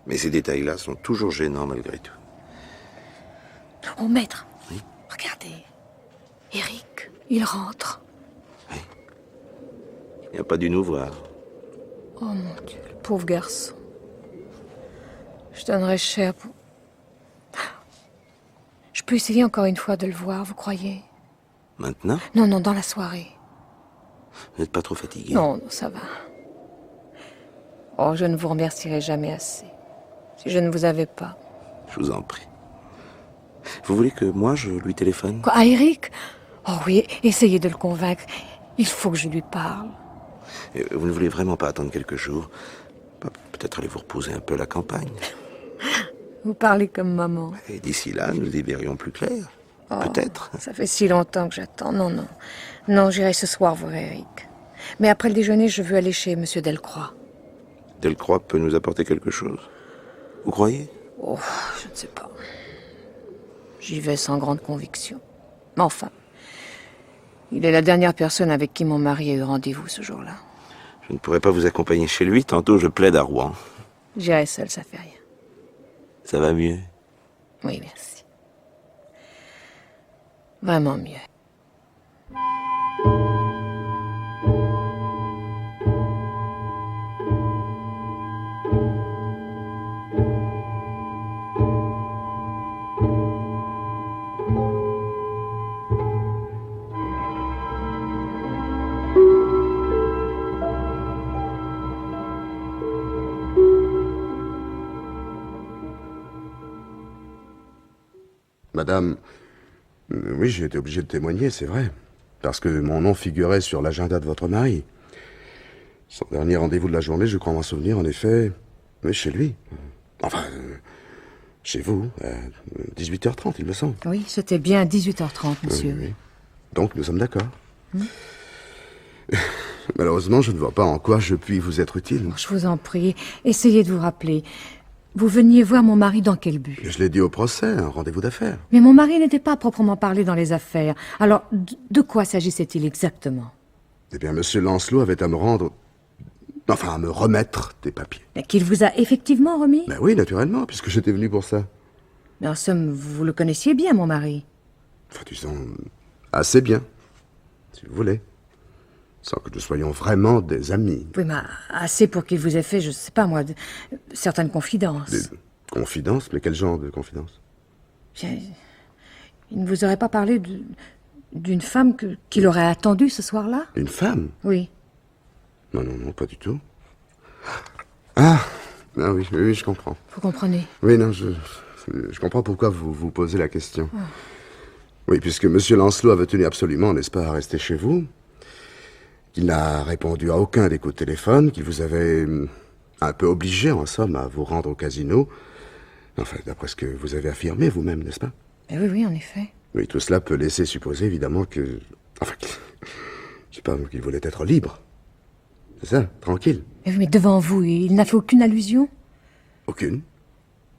Mais ces détails-là sont toujours gênants malgré tout. Oh, maître, oui? Regardez. Eric, il rentre. Oui. Il n'a pas dû nous voir. Oh mon Dieu, le pauvre garçon. Je donnerais cher pour... Je peux essayer encore une fois de le voir, vous croyez? Maintenant? Non, non, dans la soirée. Vous n'êtes pas trop fatigué? Non, non, ça va. Oh, je ne vous remercierai jamais assez. Si je ne vous avais pas. Je vous en prie. Vous voulez que moi, je lui téléphone? Quoi, à Eric? Oh oui, essayez de le convaincre. Il faut que je lui parle. Et vous ne voulez vraiment pas attendre quelques jours? Peut-être aller vous reposer un peu à la campagne. Vous parlez comme maman. Et d'ici là, nous y verrions plus clair. Oh, Peut-être. Ça fait si longtemps que j'attends. Non, non. Non, j'irai ce soir voir Eric. Mais après le déjeuner, je veux aller chez Monsieur Delcroix. Delcroix peut nous apporter quelque chose. Vous croyez? Oh, je ne sais pas. J'y vais sans grande conviction. Mais enfin, il est la dernière personne avec qui mon mari a eu rendez-vous ce jour-là. Je ne pourrais pas vous accompagner chez lui, tantôt je plaide à Rouen. J'irai seule, ça fait rien. Ça va mieux? Oui, merci. Vraiment mieux. Madame, oui, j'ai été obligé de témoigner, c'est vrai. Parce que mon nom figurait sur l'agenda de votre mari. Son dernier rendez-vous de la journée, je crois m'en souvenir, en effet, mais chez lui. Enfin, chez vous, à 18h30, il me semble. Oui, c'était bien 18h30, monsieur. Oui. Donc, nous sommes d'accord. Malheureusement, je ne vois pas en quoi je puis vous être utile. Je vous en prie, essayez de vous rappeler. Vous veniez voir mon mari dans quel but? Je l'ai dit au procès, un rendez-vous d'affaires. Mais mon mari n'était pas à proprement parler dans les affaires. Alors, de quoi s'agissait-il exactement? Eh bien, Monsieur Lancelot avait à me rendre... Enfin, à me remettre des papiers. Qu'il vous a effectivement remis? Ben oui, naturellement, puisque j'étais venu pour ça. Mais en somme, vous le connaissiez bien, mon mari. Enfin, disons, assez bien, si vous voulez. Sans que nous soyons vraiment des amis. Oui, mais assez pour qu'il vous ait fait, je sais pas moi, certaines confidences. Des confidences? Mais quel genre de confidences? Bien, il ne vous aurait pas parlé d'une femme qu'il aurait attendue ce soir-là? Une femme? Oui. Non, non, non, pas du tout. Ah oui, oui, je comprends. Vous comprenez? Oui, non, je comprends pourquoi vous vous posez la question. Oui, puisque Monsieur Lancelot avait tenu absolument, n'est-ce pas, à rester chez vous, qu'il n'a répondu à aucun des coups de téléphone, qu'il vous avait un peu obligé, en somme, à vous rendre au casino. Enfin, d'après ce que vous avez affirmé vous-même, n'est-ce pas? Oui, oui, en effet. Oui, tout cela peut laisser supposer, évidemment, que... Enfin, je sais pas, qu'il voulait être libre. C'est ça, tranquille. Mais devant vous, il n'a fait aucune allusion? Aucune.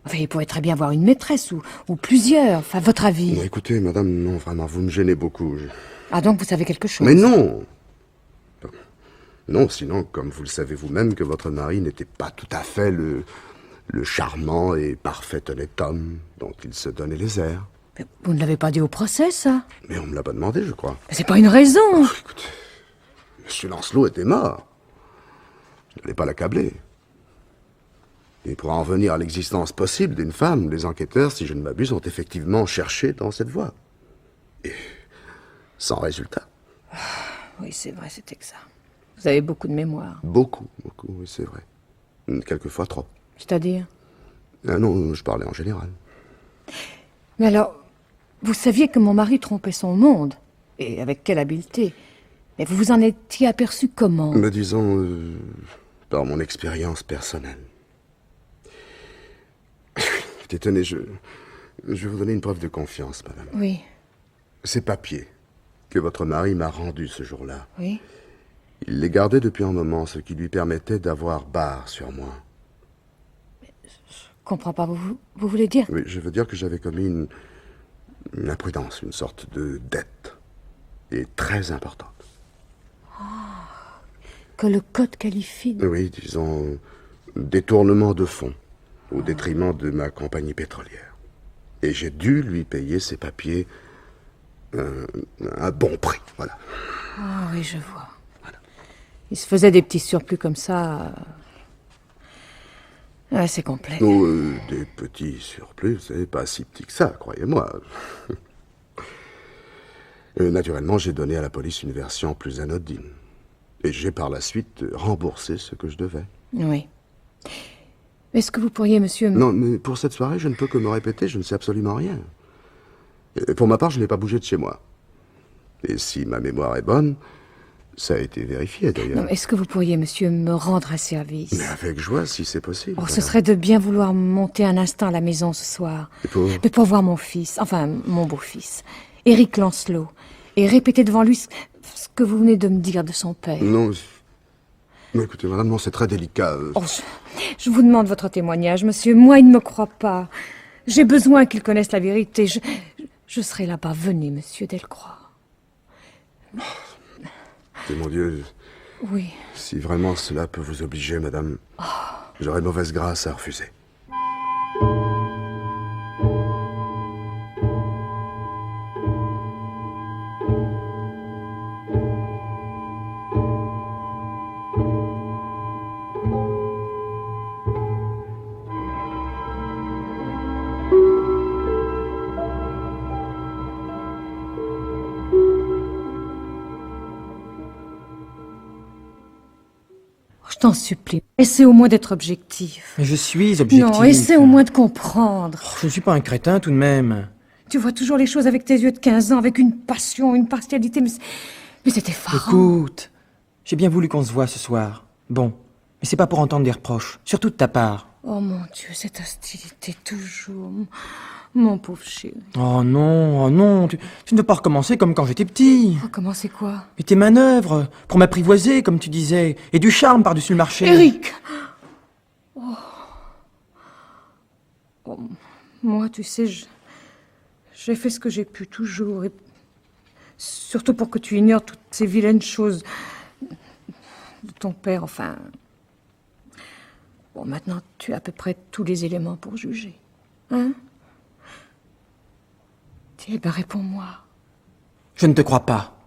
Enfin, il pourrait très bien avoir une maîtresse ou plusieurs. Enfin, votre avis? Non, écoutez, madame, non, vraiment, vous me gênez beaucoup. Ah, donc vous savez quelque chose? Mais non! Non, sinon, comme vous le savez vous-même, que votre mari n'était pas tout à fait le charmant et parfait honnête homme dont il se donnait les airs. Mais vous ne l'avez pas dit au procès, ça? Mais on me l'a pas demandé, je crois. Mais c'est pas une raison! Oh, écoutez, Monsieur Lancelot était mort. Je n'allais pas l'accabler. Et pour en venir à l'existence possible d'une femme, les enquêteurs, si je ne m'abuse, ont effectivement cherché dans cette voie. Et sans résultat. Oui, c'est vrai, c'est exact. Vous avez beaucoup de mémoire. Beaucoup, beaucoup, oui, c'est vrai. Quelquefois trop. C'est-à-dire? Ah non, je parlais en général. Mais alors, vous saviez que mon mari trompait son monde. Et avec quelle habileté. Mais vous vous en étiez aperçu comment? Mais disons, par mon expérience personnelle. Tenez, je vais vous donner une preuve de confiance, madame. Oui. Ces papiers que votre mari m'a rendus ce jour-là. Oui. Il les gardait depuis un moment, ce qui lui permettait d'avoir barre sur moi. Je comprends pas, vous voulez dire? Oui, je veux dire que j'avais commis une imprudence, une sorte de dette. Et très importante. Que le code qualifie de... Oui, disons, détournement de fonds, au détriment de ma compagnie pétrolière. Et j'ai dû lui payer ses papiers un bon prix, voilà. Ah oui, je vois. Voilà. Il se faisait des petits surplus comme ça. Ouais, c'est complet. Oh, des petits surplus, c'est pas si petit que ça, croyez-moi. Naturellement, j'ai donné à la police une version plus anodine. Et j'ai par la suite remboursé ce que je devais. Oui. Est-ce que vous pourriez, monsieur... Non, mais pour cette soirée, je ne peux que me répéter, je ne sais absolument rien. Et pour ma part, je n'ai pas bougé de chez moi. Et si ma mémoire est bonne, ça a été vérifié d'ailleurs. Non, est-ce que vous pourriez, monsieur, me rendre un service? Mais avec joie, si c'est possible. Oh, ce serait de bien vouloir monter un instant à la maison ce soir. Mais pour voir mon fils, enfin, mon beau-fils, Éric Lancelot, et répéter devant lui ce que vous venez de me dire de son père. Non, mais écoutez, madame, non, c'est très délicat. Oh, je vous demande votre témoignage, monsieur. Moi, il ne me croit pas. J'ai besoin qu'il connaisse la vérité. Je serai là-bas. Venez, monsieur Delcroix. Mon Dieu. Oui. Si vraiment cela peut vous obliger, madame, j'aurais mauvaise grâce à refuser. Je t'en supplie. Essaie au moins d'être objectif. Mais je suis objectif. Non, essaie au moins de comprendre. Je ne suis pas un crétin tout de même. Tu vois toujours les choses avec tes yeux de 15 ans, avec une passion, une partialité, mais c'est effarant. Écoute, j'ai bien voulu qu'on se voie ce soir. Bon, mais c'est pas pour entendre des reproches, surtout de ta part. Oh mon Dieu, cette hostilité toujours. Mon pauvre chéri. Oh non, tu ne dois pas recommencer comme quand j'étais petit. Recommencer quoi? Et tes manœuvres, pour m'apprivoiser, comme tu disais, et du charme par-dessus le marché. Éric! Oh. Oh, moi, tu sais, j'ai fait ce que j'ai pu toujours, et surtout pour que tu ignores toutes ces vilaines choses de ton père, enfin... Bon, maintenant, tu as à peu près tous les éléments pour juger. Hein? Eh bien, réponds-moi. Je ne te crois pas.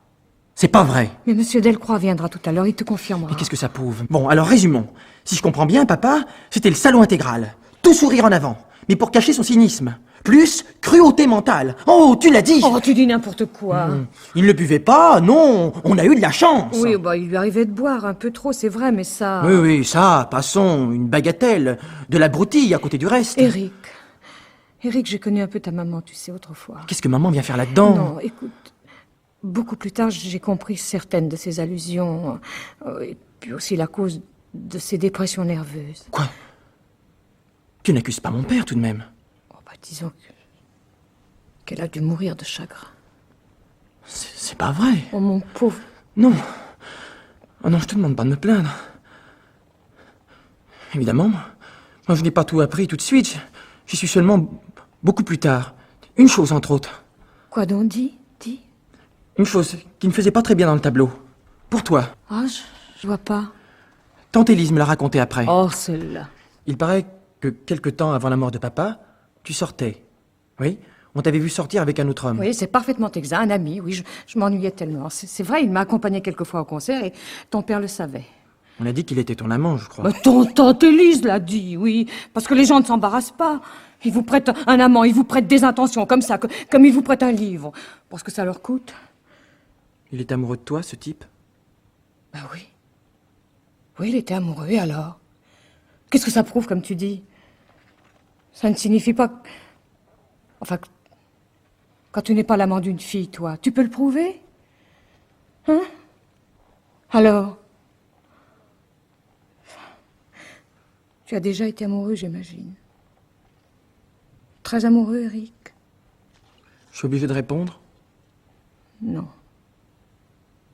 C'est pas vrai. Mais monsieur Delcroix viendra tout à l'heure, il te confirmera. Mais qu'est-ce que ça prouve? Bon, alors résumons. Si je comprends bien, papa, c'était le salaud intégral. Tout sourire en avant, mais pour cacher son cynisme. Plus cruauté mentale. Oh, tu l'as dit. Oh, tu dis n'importe quoi. Il ne buvait pas, non. On a eu de la chance. Oui, bah, il lui arrivait de boire un peu trop, c'est vrai, mais ça... Oui, ça, passons, une bagatelle. De la broutille à côté du reste. Éric, j'ai connu un peu ta maman, tu sais, autrefois. Qu'est-ce que maman vient faire là-dedans? Non, écoute, beaucoup plus tard, j'ai compris certaines de ses allusions, et puis aussi la cause de ses dépressions nerveuses. Quoi? Tu n'accuses pas mon père, tout de même? Oh, bah, disons qu'elle a dû mourir de chagrin. C'est pas vrai. Oh, mon pauvre... Non. Oh non, je te demande pas de me plaindre. Évidemment, moi je n'ai pas tout appris tout de suite. J'y suis seulement beaucoup plus tard. Une chose, entre autres. Quoi donc, dis? Une chose qui ne faisait pas très bien dans le tableau. Pour toi. Ah, je vois pas. Tante Élise me l'a raconté après. Oh, celle-là. Il paraît que quelque temps avant la mort de papa, tu sortais. Oui, on t'avait vu sortir avec un autre homme. Oui, c'est parfaitement exact, un ami, oui, je m'ennuyais tellement. C'est vrai, il m'a accompagné quelquefois au concert et ton père le savait. On a dit qu'il était ton amant, je crois. Mais tante Élise l'a dit, oui, parce que les gens ne s'embarrassent pas. Ils vous prêtent un amant, ils vous prêtent des intentions, comme ça, comme ils vous prêtent un livre. Parce que ça leur coûte. Il est amoureux de toi, ce type? Ben oui. Oui, il était amoureux, et alors? Qu'est-ce que ça prouve, comme tu dis? Ça ne signifie pas... Enfin, quand tu n'es pas l'amant d'une fille, toi, tu peux le prouver? Hein? Alors? Tu as déjà été amoureux, j'imagine. Très amoureux, Éric? Je suis obligé de répondre? Non.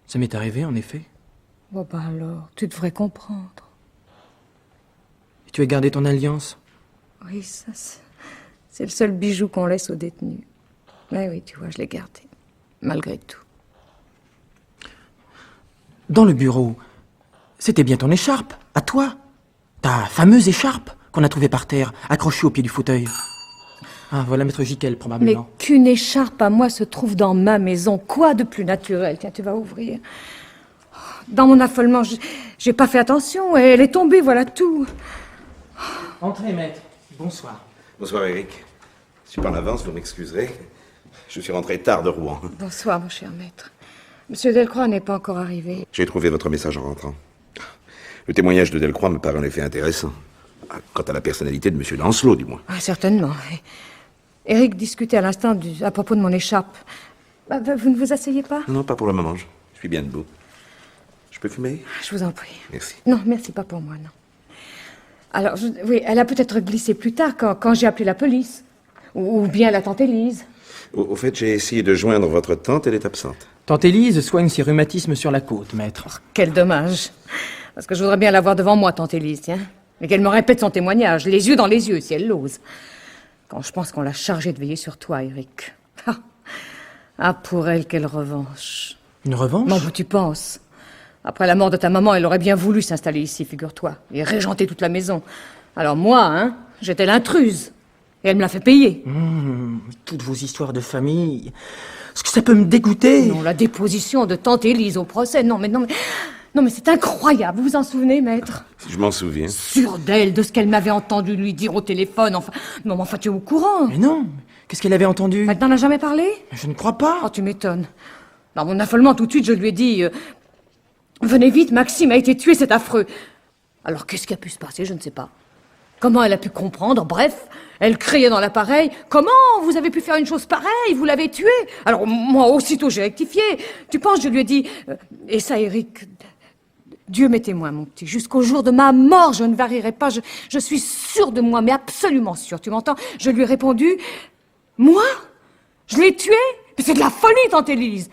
Ça m'est arrivé, en effet. Bon, bah alors, tu devrais comprendre. Et tu as gardé ton alliance? Oui, ça, c'est le seul bijou qu'on laisse aux détenus. Mais oui, tu vois, je l'ai gardé. Malgré tout. Dans le bureau, c'était bien ton écharpe, à toi. Ta fameuse écharpe qu'on a trouvée par terre, accrochée au pied du fauteuil. Ah, voilà Maître Giquel, Mais probablement. qu'une écharpe à moi se trouve dans ma maison. Quoi de plus naturel? Tiens, tu vas ouvrir. Dans mon affolement, j'ai pas fait attention et elle est tombée, voilà tout. Entrez, maître. Bonsoir. Bonsoir, Eric. Je suis pas en avance, vous m'excuserez. Je suis rentré tard de Rouen. Bonsoir, mon cher maître. Monsieur Delcroix n'est pas encore arrivé. J'ai trouvé votre message en rentrant. Le témoignage de Delcroix me paraît en effet intéressant. Quant à la personnalité de M. Lancelot, du moins. Ah, certainement. Eric discutait à l'instant à propos de mon écharpe. Bah, vous ne vous asseyez pas? Non, pas pour le moment. Je suis bien debout. Je peux fumer? Je vous en prie. Merci. Non, merci, pas pour moi, non. Alors, oui, elle a peut-être glissé plus tard, quand j'ai appelé la police. Ou bien la tante Élise. Au fait, j'ai essayé de joindre votre tante, elle est absente. Tante Élise soigne ses rhumatismes sur la côte, maître. Oh, quel dommage. Parce que je voudrais bien la voir devant moi, tante Élise, tiens. Mais qu'elle me répète son témoignage, les yeux dans les yeux, si elle l'ose. Quand je pense qu'on l'a chargée de veiller sur toi, Eric. Ah, pour elle, quelle revanche. Une revanche? Non, tu penses. Après la mort de ta maman, elle aurait bien voulu s'installer ici, figure-toi, et régenter toute la maison. Alors moi, j'étais l'intruse. Et elle me l'a fait payer. Toutes vos histoires de famille... Est-ce que ça peut me dégoûter? Non, la déposition de tante Élise au procès, non, mais c'est incroyable, vous vous en souvenez, maître? Je m'en souviens. Sûre d'elle, de ce qu'elle m'avait entendu lui dire au téléphone, enfin, tu es au courant. Mais non, qu'est-ce qu'elle avait entendu? Elle t'en a jamais parlé? Je ne crois pas. Oh, tu m'étonnes. Dans mon affolement, tout de suite, je lui ai dit... venez vite, Maxime a été tué, c'est affreux. Alors, qu'est-ce qui a pu se passer? Je ne sais pas. Comment elle a pu comprendre? Bref, elle criait dans l'appareil. Comment vous avez pu faire une chose pareille? Vous l'avez tué? Alors, moi, aussitôt, j'ai rectifié. Tu penses, je lui ai dit... et ça, Eric... Dieu m'est témoin, mon petit. Jusqu'au jour de ma mort, je ne varierai pas. Je suis sûre de moi, mais absolument sûre. Tu m'entends? Je lui ai répondu... Moi? Je l'ai tué? Mais c'est de la folie, tante Élise.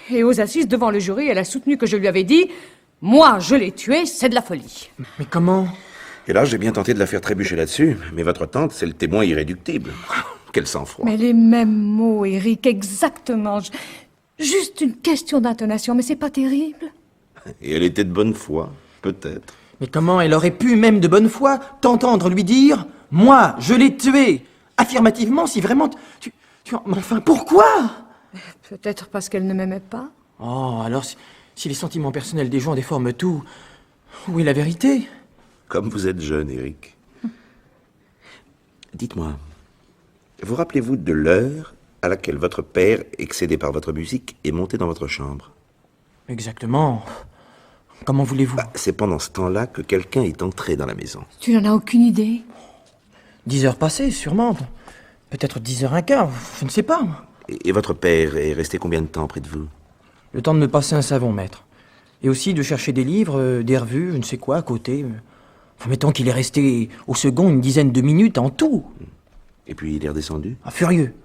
Et aux assises, devant le jury, elle a soutenu que je lui avais dit... Moi, je l'ai tué, c'est de la folie. Mais comment? Et là, j'ai bien tenté de la faire trébucher là-dessus, mais votre tante, c'est le témoin irréductible. Quel sang-froid. Mais les mêmes mots, Eric, exactement. Juste une question d'intonation, mais c'est pas terrible. Et elle était de bonne foi, peut-être. Mais comment elle aurait pu, même de bonne foi, t'entendre lui dire « Moi, je l'ai tué » affirmativement, si vraiment tu... Mais enfin, pourquoi? Peut-être parce qu'elle ne m'aimait pas. Oh, alors, si les sentiments personnels des gens déforment tout, où est la vérité? Comme vous êtes jeune, Eric. Dites-moi, vous rappelez-vous de l'heure à laquelle votre père, excédé par votre musique, est monté dans votre chambre? Exactement. Comment voulez-vous? C'est pendant ce temps-là que quelqu'un est entré dans la maison. Tu n'en as aucune idée? 10 heures passées, sûrement. Peut-être 10h15, je ne sais pas. Et votre père est resté combien de temps près de vous? Le temps de me passer un savon, maître. Et aussi de chercher des livres, des revues, je ne sais quoi, à côté. Enfin, mettons qu'il est resté au second une dizaine de minutes en tout. Et puis il est redescendu? Furieux.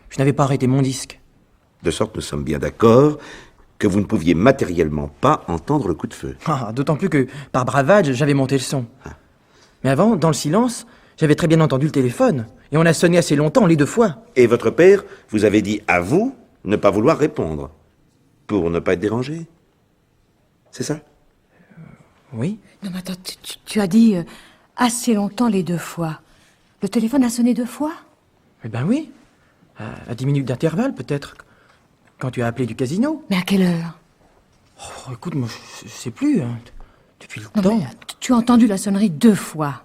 Je n'avais pas arrêté mon disque. De sorte que nous sommes bien d'accord que vous ne pouviez matériellement pas entendre le coup de feu. D'autant plus que, par bravade, j'avais monté le son. Mais avant, dans le silence, j'avais très bien entendu le téléphone. Et on a sonné assez longtemps, les 2 fois. Et votre père vous avait dit à vous ne pas vouloir répondre, pour ne pas être dérangé. C'est ça? Oui. Non, mais attends, tu as dit assez longtemps les 2 fois. Le téléphone a sonné 2 fois? Eh ben oui. À 10 minutes d'intervalle, peut-être. Quand tu as appelé du casino. Mais à quelle heure? Oh, écoute, moi, je sais plus. Depuis le Non, temps. mais, tu as entendu la sonnerie 2 fois.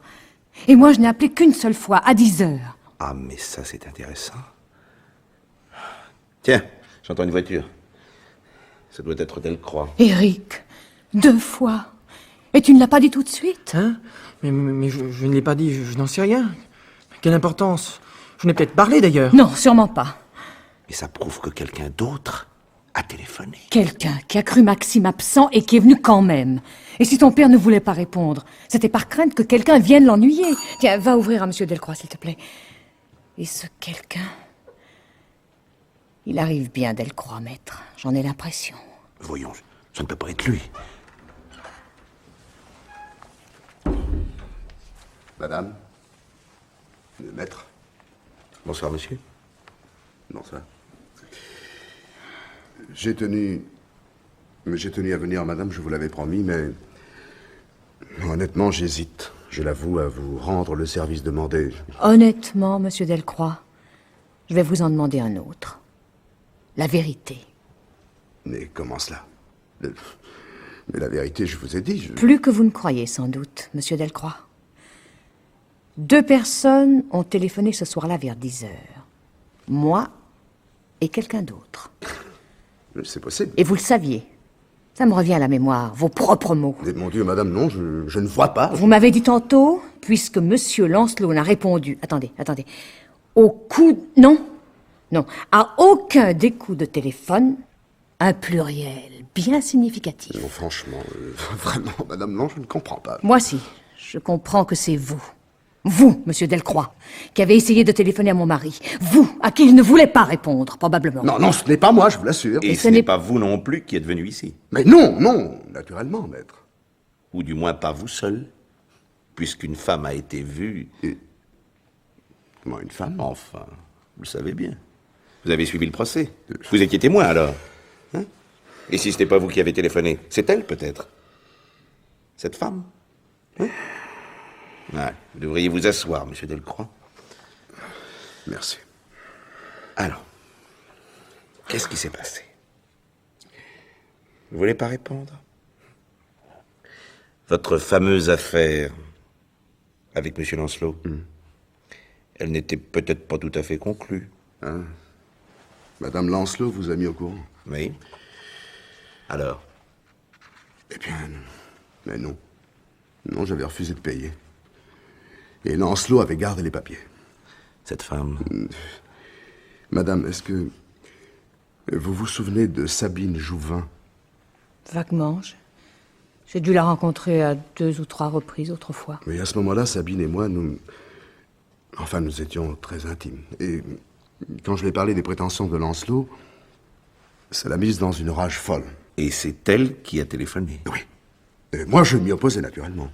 Et moi, je n'ai appelé qu'une seule fois, à 10 heures. Ah, mais ça, c'est intéressant. Tiens, j'entends une voiture. Ça doit être Delcroix. Eric, 2 fois. Et tu ne l'as pas dit tout de suite? Mais je ne l'ai pas dit, je n'en sais rien. Quelle importance? Je n'ai peut-être parlé, d'ailleurs. Non, sûrement pas. Mais ça prouve que quelqu'un d'autre a téléphoné. Quelqu'un qui a cru Maxime absent et qui est venu quand même. Et si ton père ne voulait pas répondre, c'était par crainte que quelqu'un vienne l'ennuyer. Tiens, va ouvrir à Monsieur Delcroix, s'il te plaît. Et ce quelqu'un... Il arrive bien, Delcroix, maître. J'en ai l'impression. Voyons, ça ne peut pas être lui. Madame? Le maître? Bonsoir, monsieur. Non, ça va. J'ai tenu à venir, madame, je vous l'avais promis, mais... Honnêtement, j'hésite, je l'avoue, à vous rendre le service demandé. Honnêtement, Monsieur Delcroix, je vais vous en demander un autre. La vérité. Mais comment cela? Mais la vérité, je vous ai dit, Plus que vous ne croyez, sans doute, Monsieur Delcroix. 2 personnes ont téléphoné ce soir-là vers 10 heures. Moi et quelqu'un d'autre. C'est possible. Et vous le saviez. Ça me revient à la mémoire, vos propres mots. Mais mon Dieu, madame, non, je ne vois pas. Vous m'avez dit tantôt, puisque Monsieur Lancelot n'a répondu... Attendez. Au coup... Non. À aucun des coups de téléphone, un pluriel bien significatif. Non, franchement, vraiment, madame, non, je ne comprends pas. Moi, si. Je comprends que c'est vous. Vous, Monsieur Delcroix, qui avez essayé de téléphoner à mon mari. Vous, à qui il ne voulait pas répondre, probablement. Non, ce n'est pas moi, je vous l'assure. Et ce n'est pas vous non plus qui êtes venu ici. Mais non, naturellement, maître. Ou du moins pas vous seul, puisqu'une femme a été vue. Et... Comment, une femme? Enfin, vous le savez bien. Vous avez suivi le procès. Vous étiez témoin, alors. Hein? Et si ce n'est pas vous qui avez téléphoné, c'est elle, peut-être? Cette femme? Hein? Ouais, vous devriez vous asseoir, Monsieur Delcroix. Merci. Alors, qu'est-ce qui s'est passé? Vous voulez pas répondre? Votre fameuse affaire avec Monsieur Lancelot, elle n'était peut-être pas tout à fait conclue. Hein? Madame Lancelot vous a mis au courant? Oui. Alors? Eh bien, mais non. Non, j'avais refusé de payer. Et Lancelot avait gardé les papiers. Cette femme... Madame, est-ce que vous vous souvenez de Sabine Jouvin? Vaguement. J'ai dû la rencontrer à 2 ou 3 reprises autrefois. Oui, à ce moment-là, Sabine et moi, nous étions très intimes. Et quand je lui ai parlé des prétentions de Lancelot, ça l'a mise dans une rage folle. Et c'est elle qui a téléphoné? Oui. Et moi, je m'y opposais naturellement.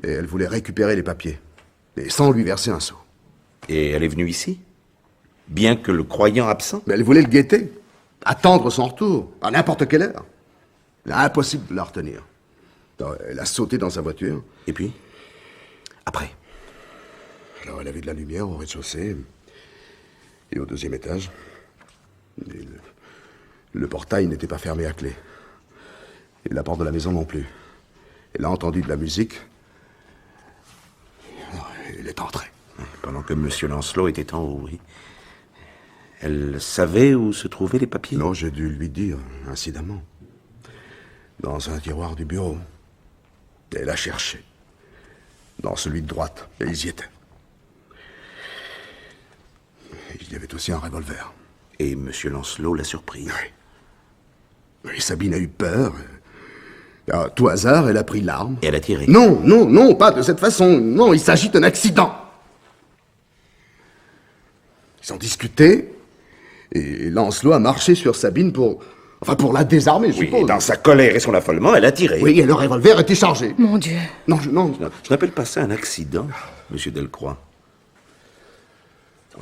Mais elle voulait récupérer les papiers, et sans lui verser un sou. Et elle est venue ici? Bien que le croyant absent? Mais elle voulait le guetter, attendre son retour, à n'importe quelle heure. Impossible de la retenir. Alors, elle a sauté dans sa voiture. Et puis? Après? Alors, elle avait de la lumière au rez-de-chaussée et au 2e étage. Et le portail n'était pas fermé à clé. Et la porte de la maison non plus. Elle a entendu de la musique. Alors, elle est entrée. Pendant que Monsieur Lancelot était en haut, oui. Elle savait où se trouvaient les papiers? Non, j'ai dû lui dire, incidemment. Dans un tiroir du bureau. Et elle a cherché. Dans celui de droite. Et ils y étaient. Et il y avait aussi un revolver. Et Monsieur Lancelot l'a surprise? Oui. Et Sabine a eu peur. À tout hasard, elle a pris l'arme. Et elle a tiré? Non, pas de cette façon. Non, il s'agit d'un accident. Ils ont discuté. Et Lancelot a marché sur Sabine pour la désarmer, je suppose. Et dans sa colère et son affolement, elle a tiré. Oui, et le revolver était chargé. Mon Dieu. Non. Je n'appelle pas ça un accident, Monsieur Delcroix.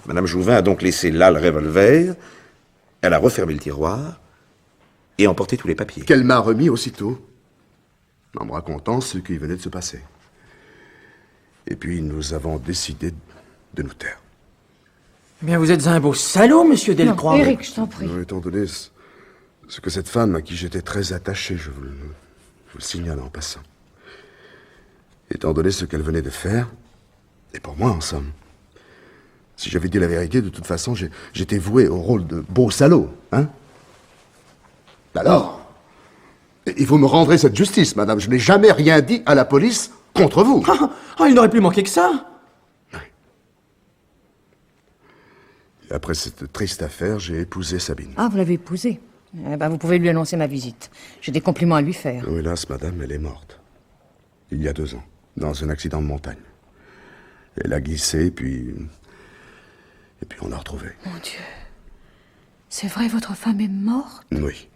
Madame Jouvin a donc laissé là le revolver, elle a refermé le tiroir et emporté tous les papiers. Qu'elle m'a remis aussitôt, en me racontant ce qui venait de se passer. Et puis nous avons décidé de nous taire. Eh bien, vous êtes un beau salaud, Monsieur Delcroix. Non, Éric, je t'en prie. Étant donné ce que cette femme à qui j'étais très attaché, je vous le signale en passant. Étant donné ce qu'elle venait de faire, et pour moi, en somme, si j'avais dit la vérité, de toute façon, j'étais voué au rôle de beau salaud, hein? Alors, il faut me rendre cette justice, madame. Je n'ai jamais rien dit à la police contre vous. Il n'aurait plus manqué que ça. Et après cette triste affaire, j'ai épousé Sabine. Ah, vous l'avez épousée. Eh ben, vous pouvez lui annoncer ma visite. J'ai des compliments à lui faire. Oh, hélas, madame, elle est morte. Il y a 2 ans, dans un accident de montagne. Elle a glissé, et puis on l'a retrouvée. Mon Dieu. C'est vrai, votre femme est morte? Oui.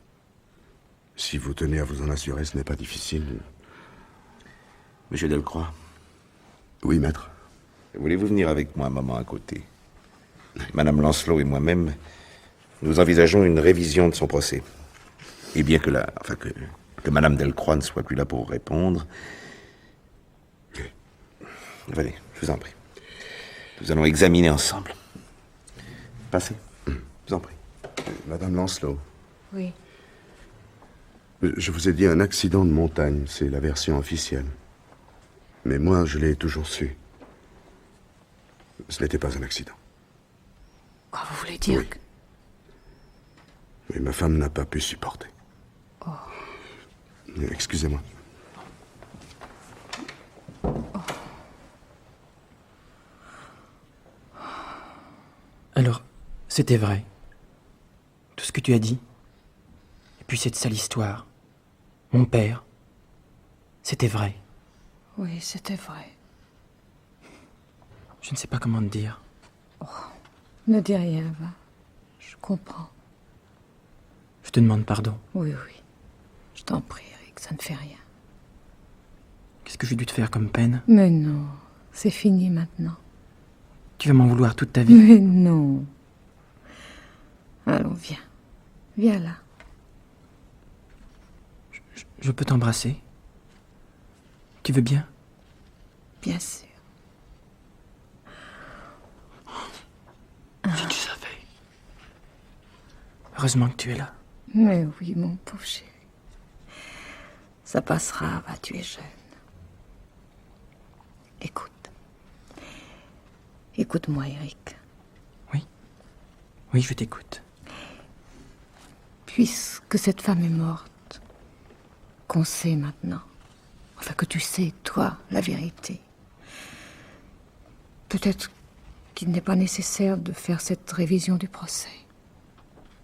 Si vous tenez à vous en assurer, ce n'est pas difficile. Monsieur Delcroix. Oui, maître. Voulez-vous venir avec moi un moment à côté? Madame Lancelot et moi-même, nous envisageons une révision de son procès. Et bien que que Madame Delcroix ne soit plus là pour répondre... Venez, je vous en prie. Nous allons examiner ensemble. Passez, je vous en prie. Madame Lancelot. Oui. Je vous ai dit un accident de montagne, c'est la version officielle. Mais moi, je l'ai toujours su. Ce n'était pas un accident. Quoi, vous voulez dire Oui. que... Mais ma femme n'a pas pu supporter. Excusez-moi. Alors, c'était vrai. Tout ce que tu as dit. Et puis cette sale histoire. Mon père. C'était vrai. Oui, c'était vrai. Je ne sais pas comment te dire. Ne dis rien, va. Je comprends. Je te demande pardon. Oui, oui. Je t'en prie, Eric, ça ne fait rien. Qu'est-ce que j'ai dû te faire comme peine? Mais non, c'est fini maintenant. Tu vas m'en vouloir toute ta vie? Mais non. Allons, viens. Viens là. Je peux t'embrasser? Tu veux bien? Bien sûr. Si tu savais. Heureusement que tu es là. Mais oui, mon pauvre chéri. Ça passera, va, tu es jeune. Écoute. Écoute-moi, Eric. Oui, je t'écoute. Puisque cette femme est morte, qu'on sait maintenant, enfin que tu sais, toi, la vérité, peut-être qu'il n'est pas nécessaire de faire cette révision du procès.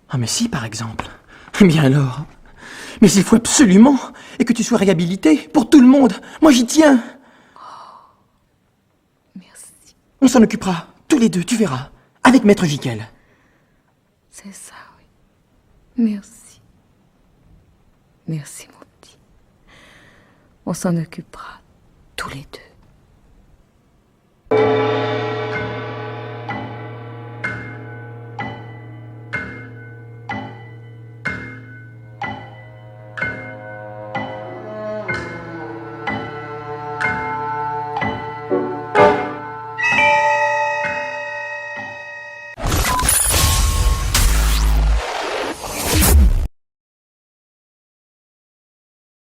Ah mais si, par exemple. Eh bien alors. Mais il faut absolument et que tu sois réhabilité pour tout le monde. Moi j'y tiens. Merci. On s'en occupera, tous les deux, tu verras. Avec Maître Jiquel. C'est ça, oui. Merci. Merci, mon petit. On s'en occupera tous les deux.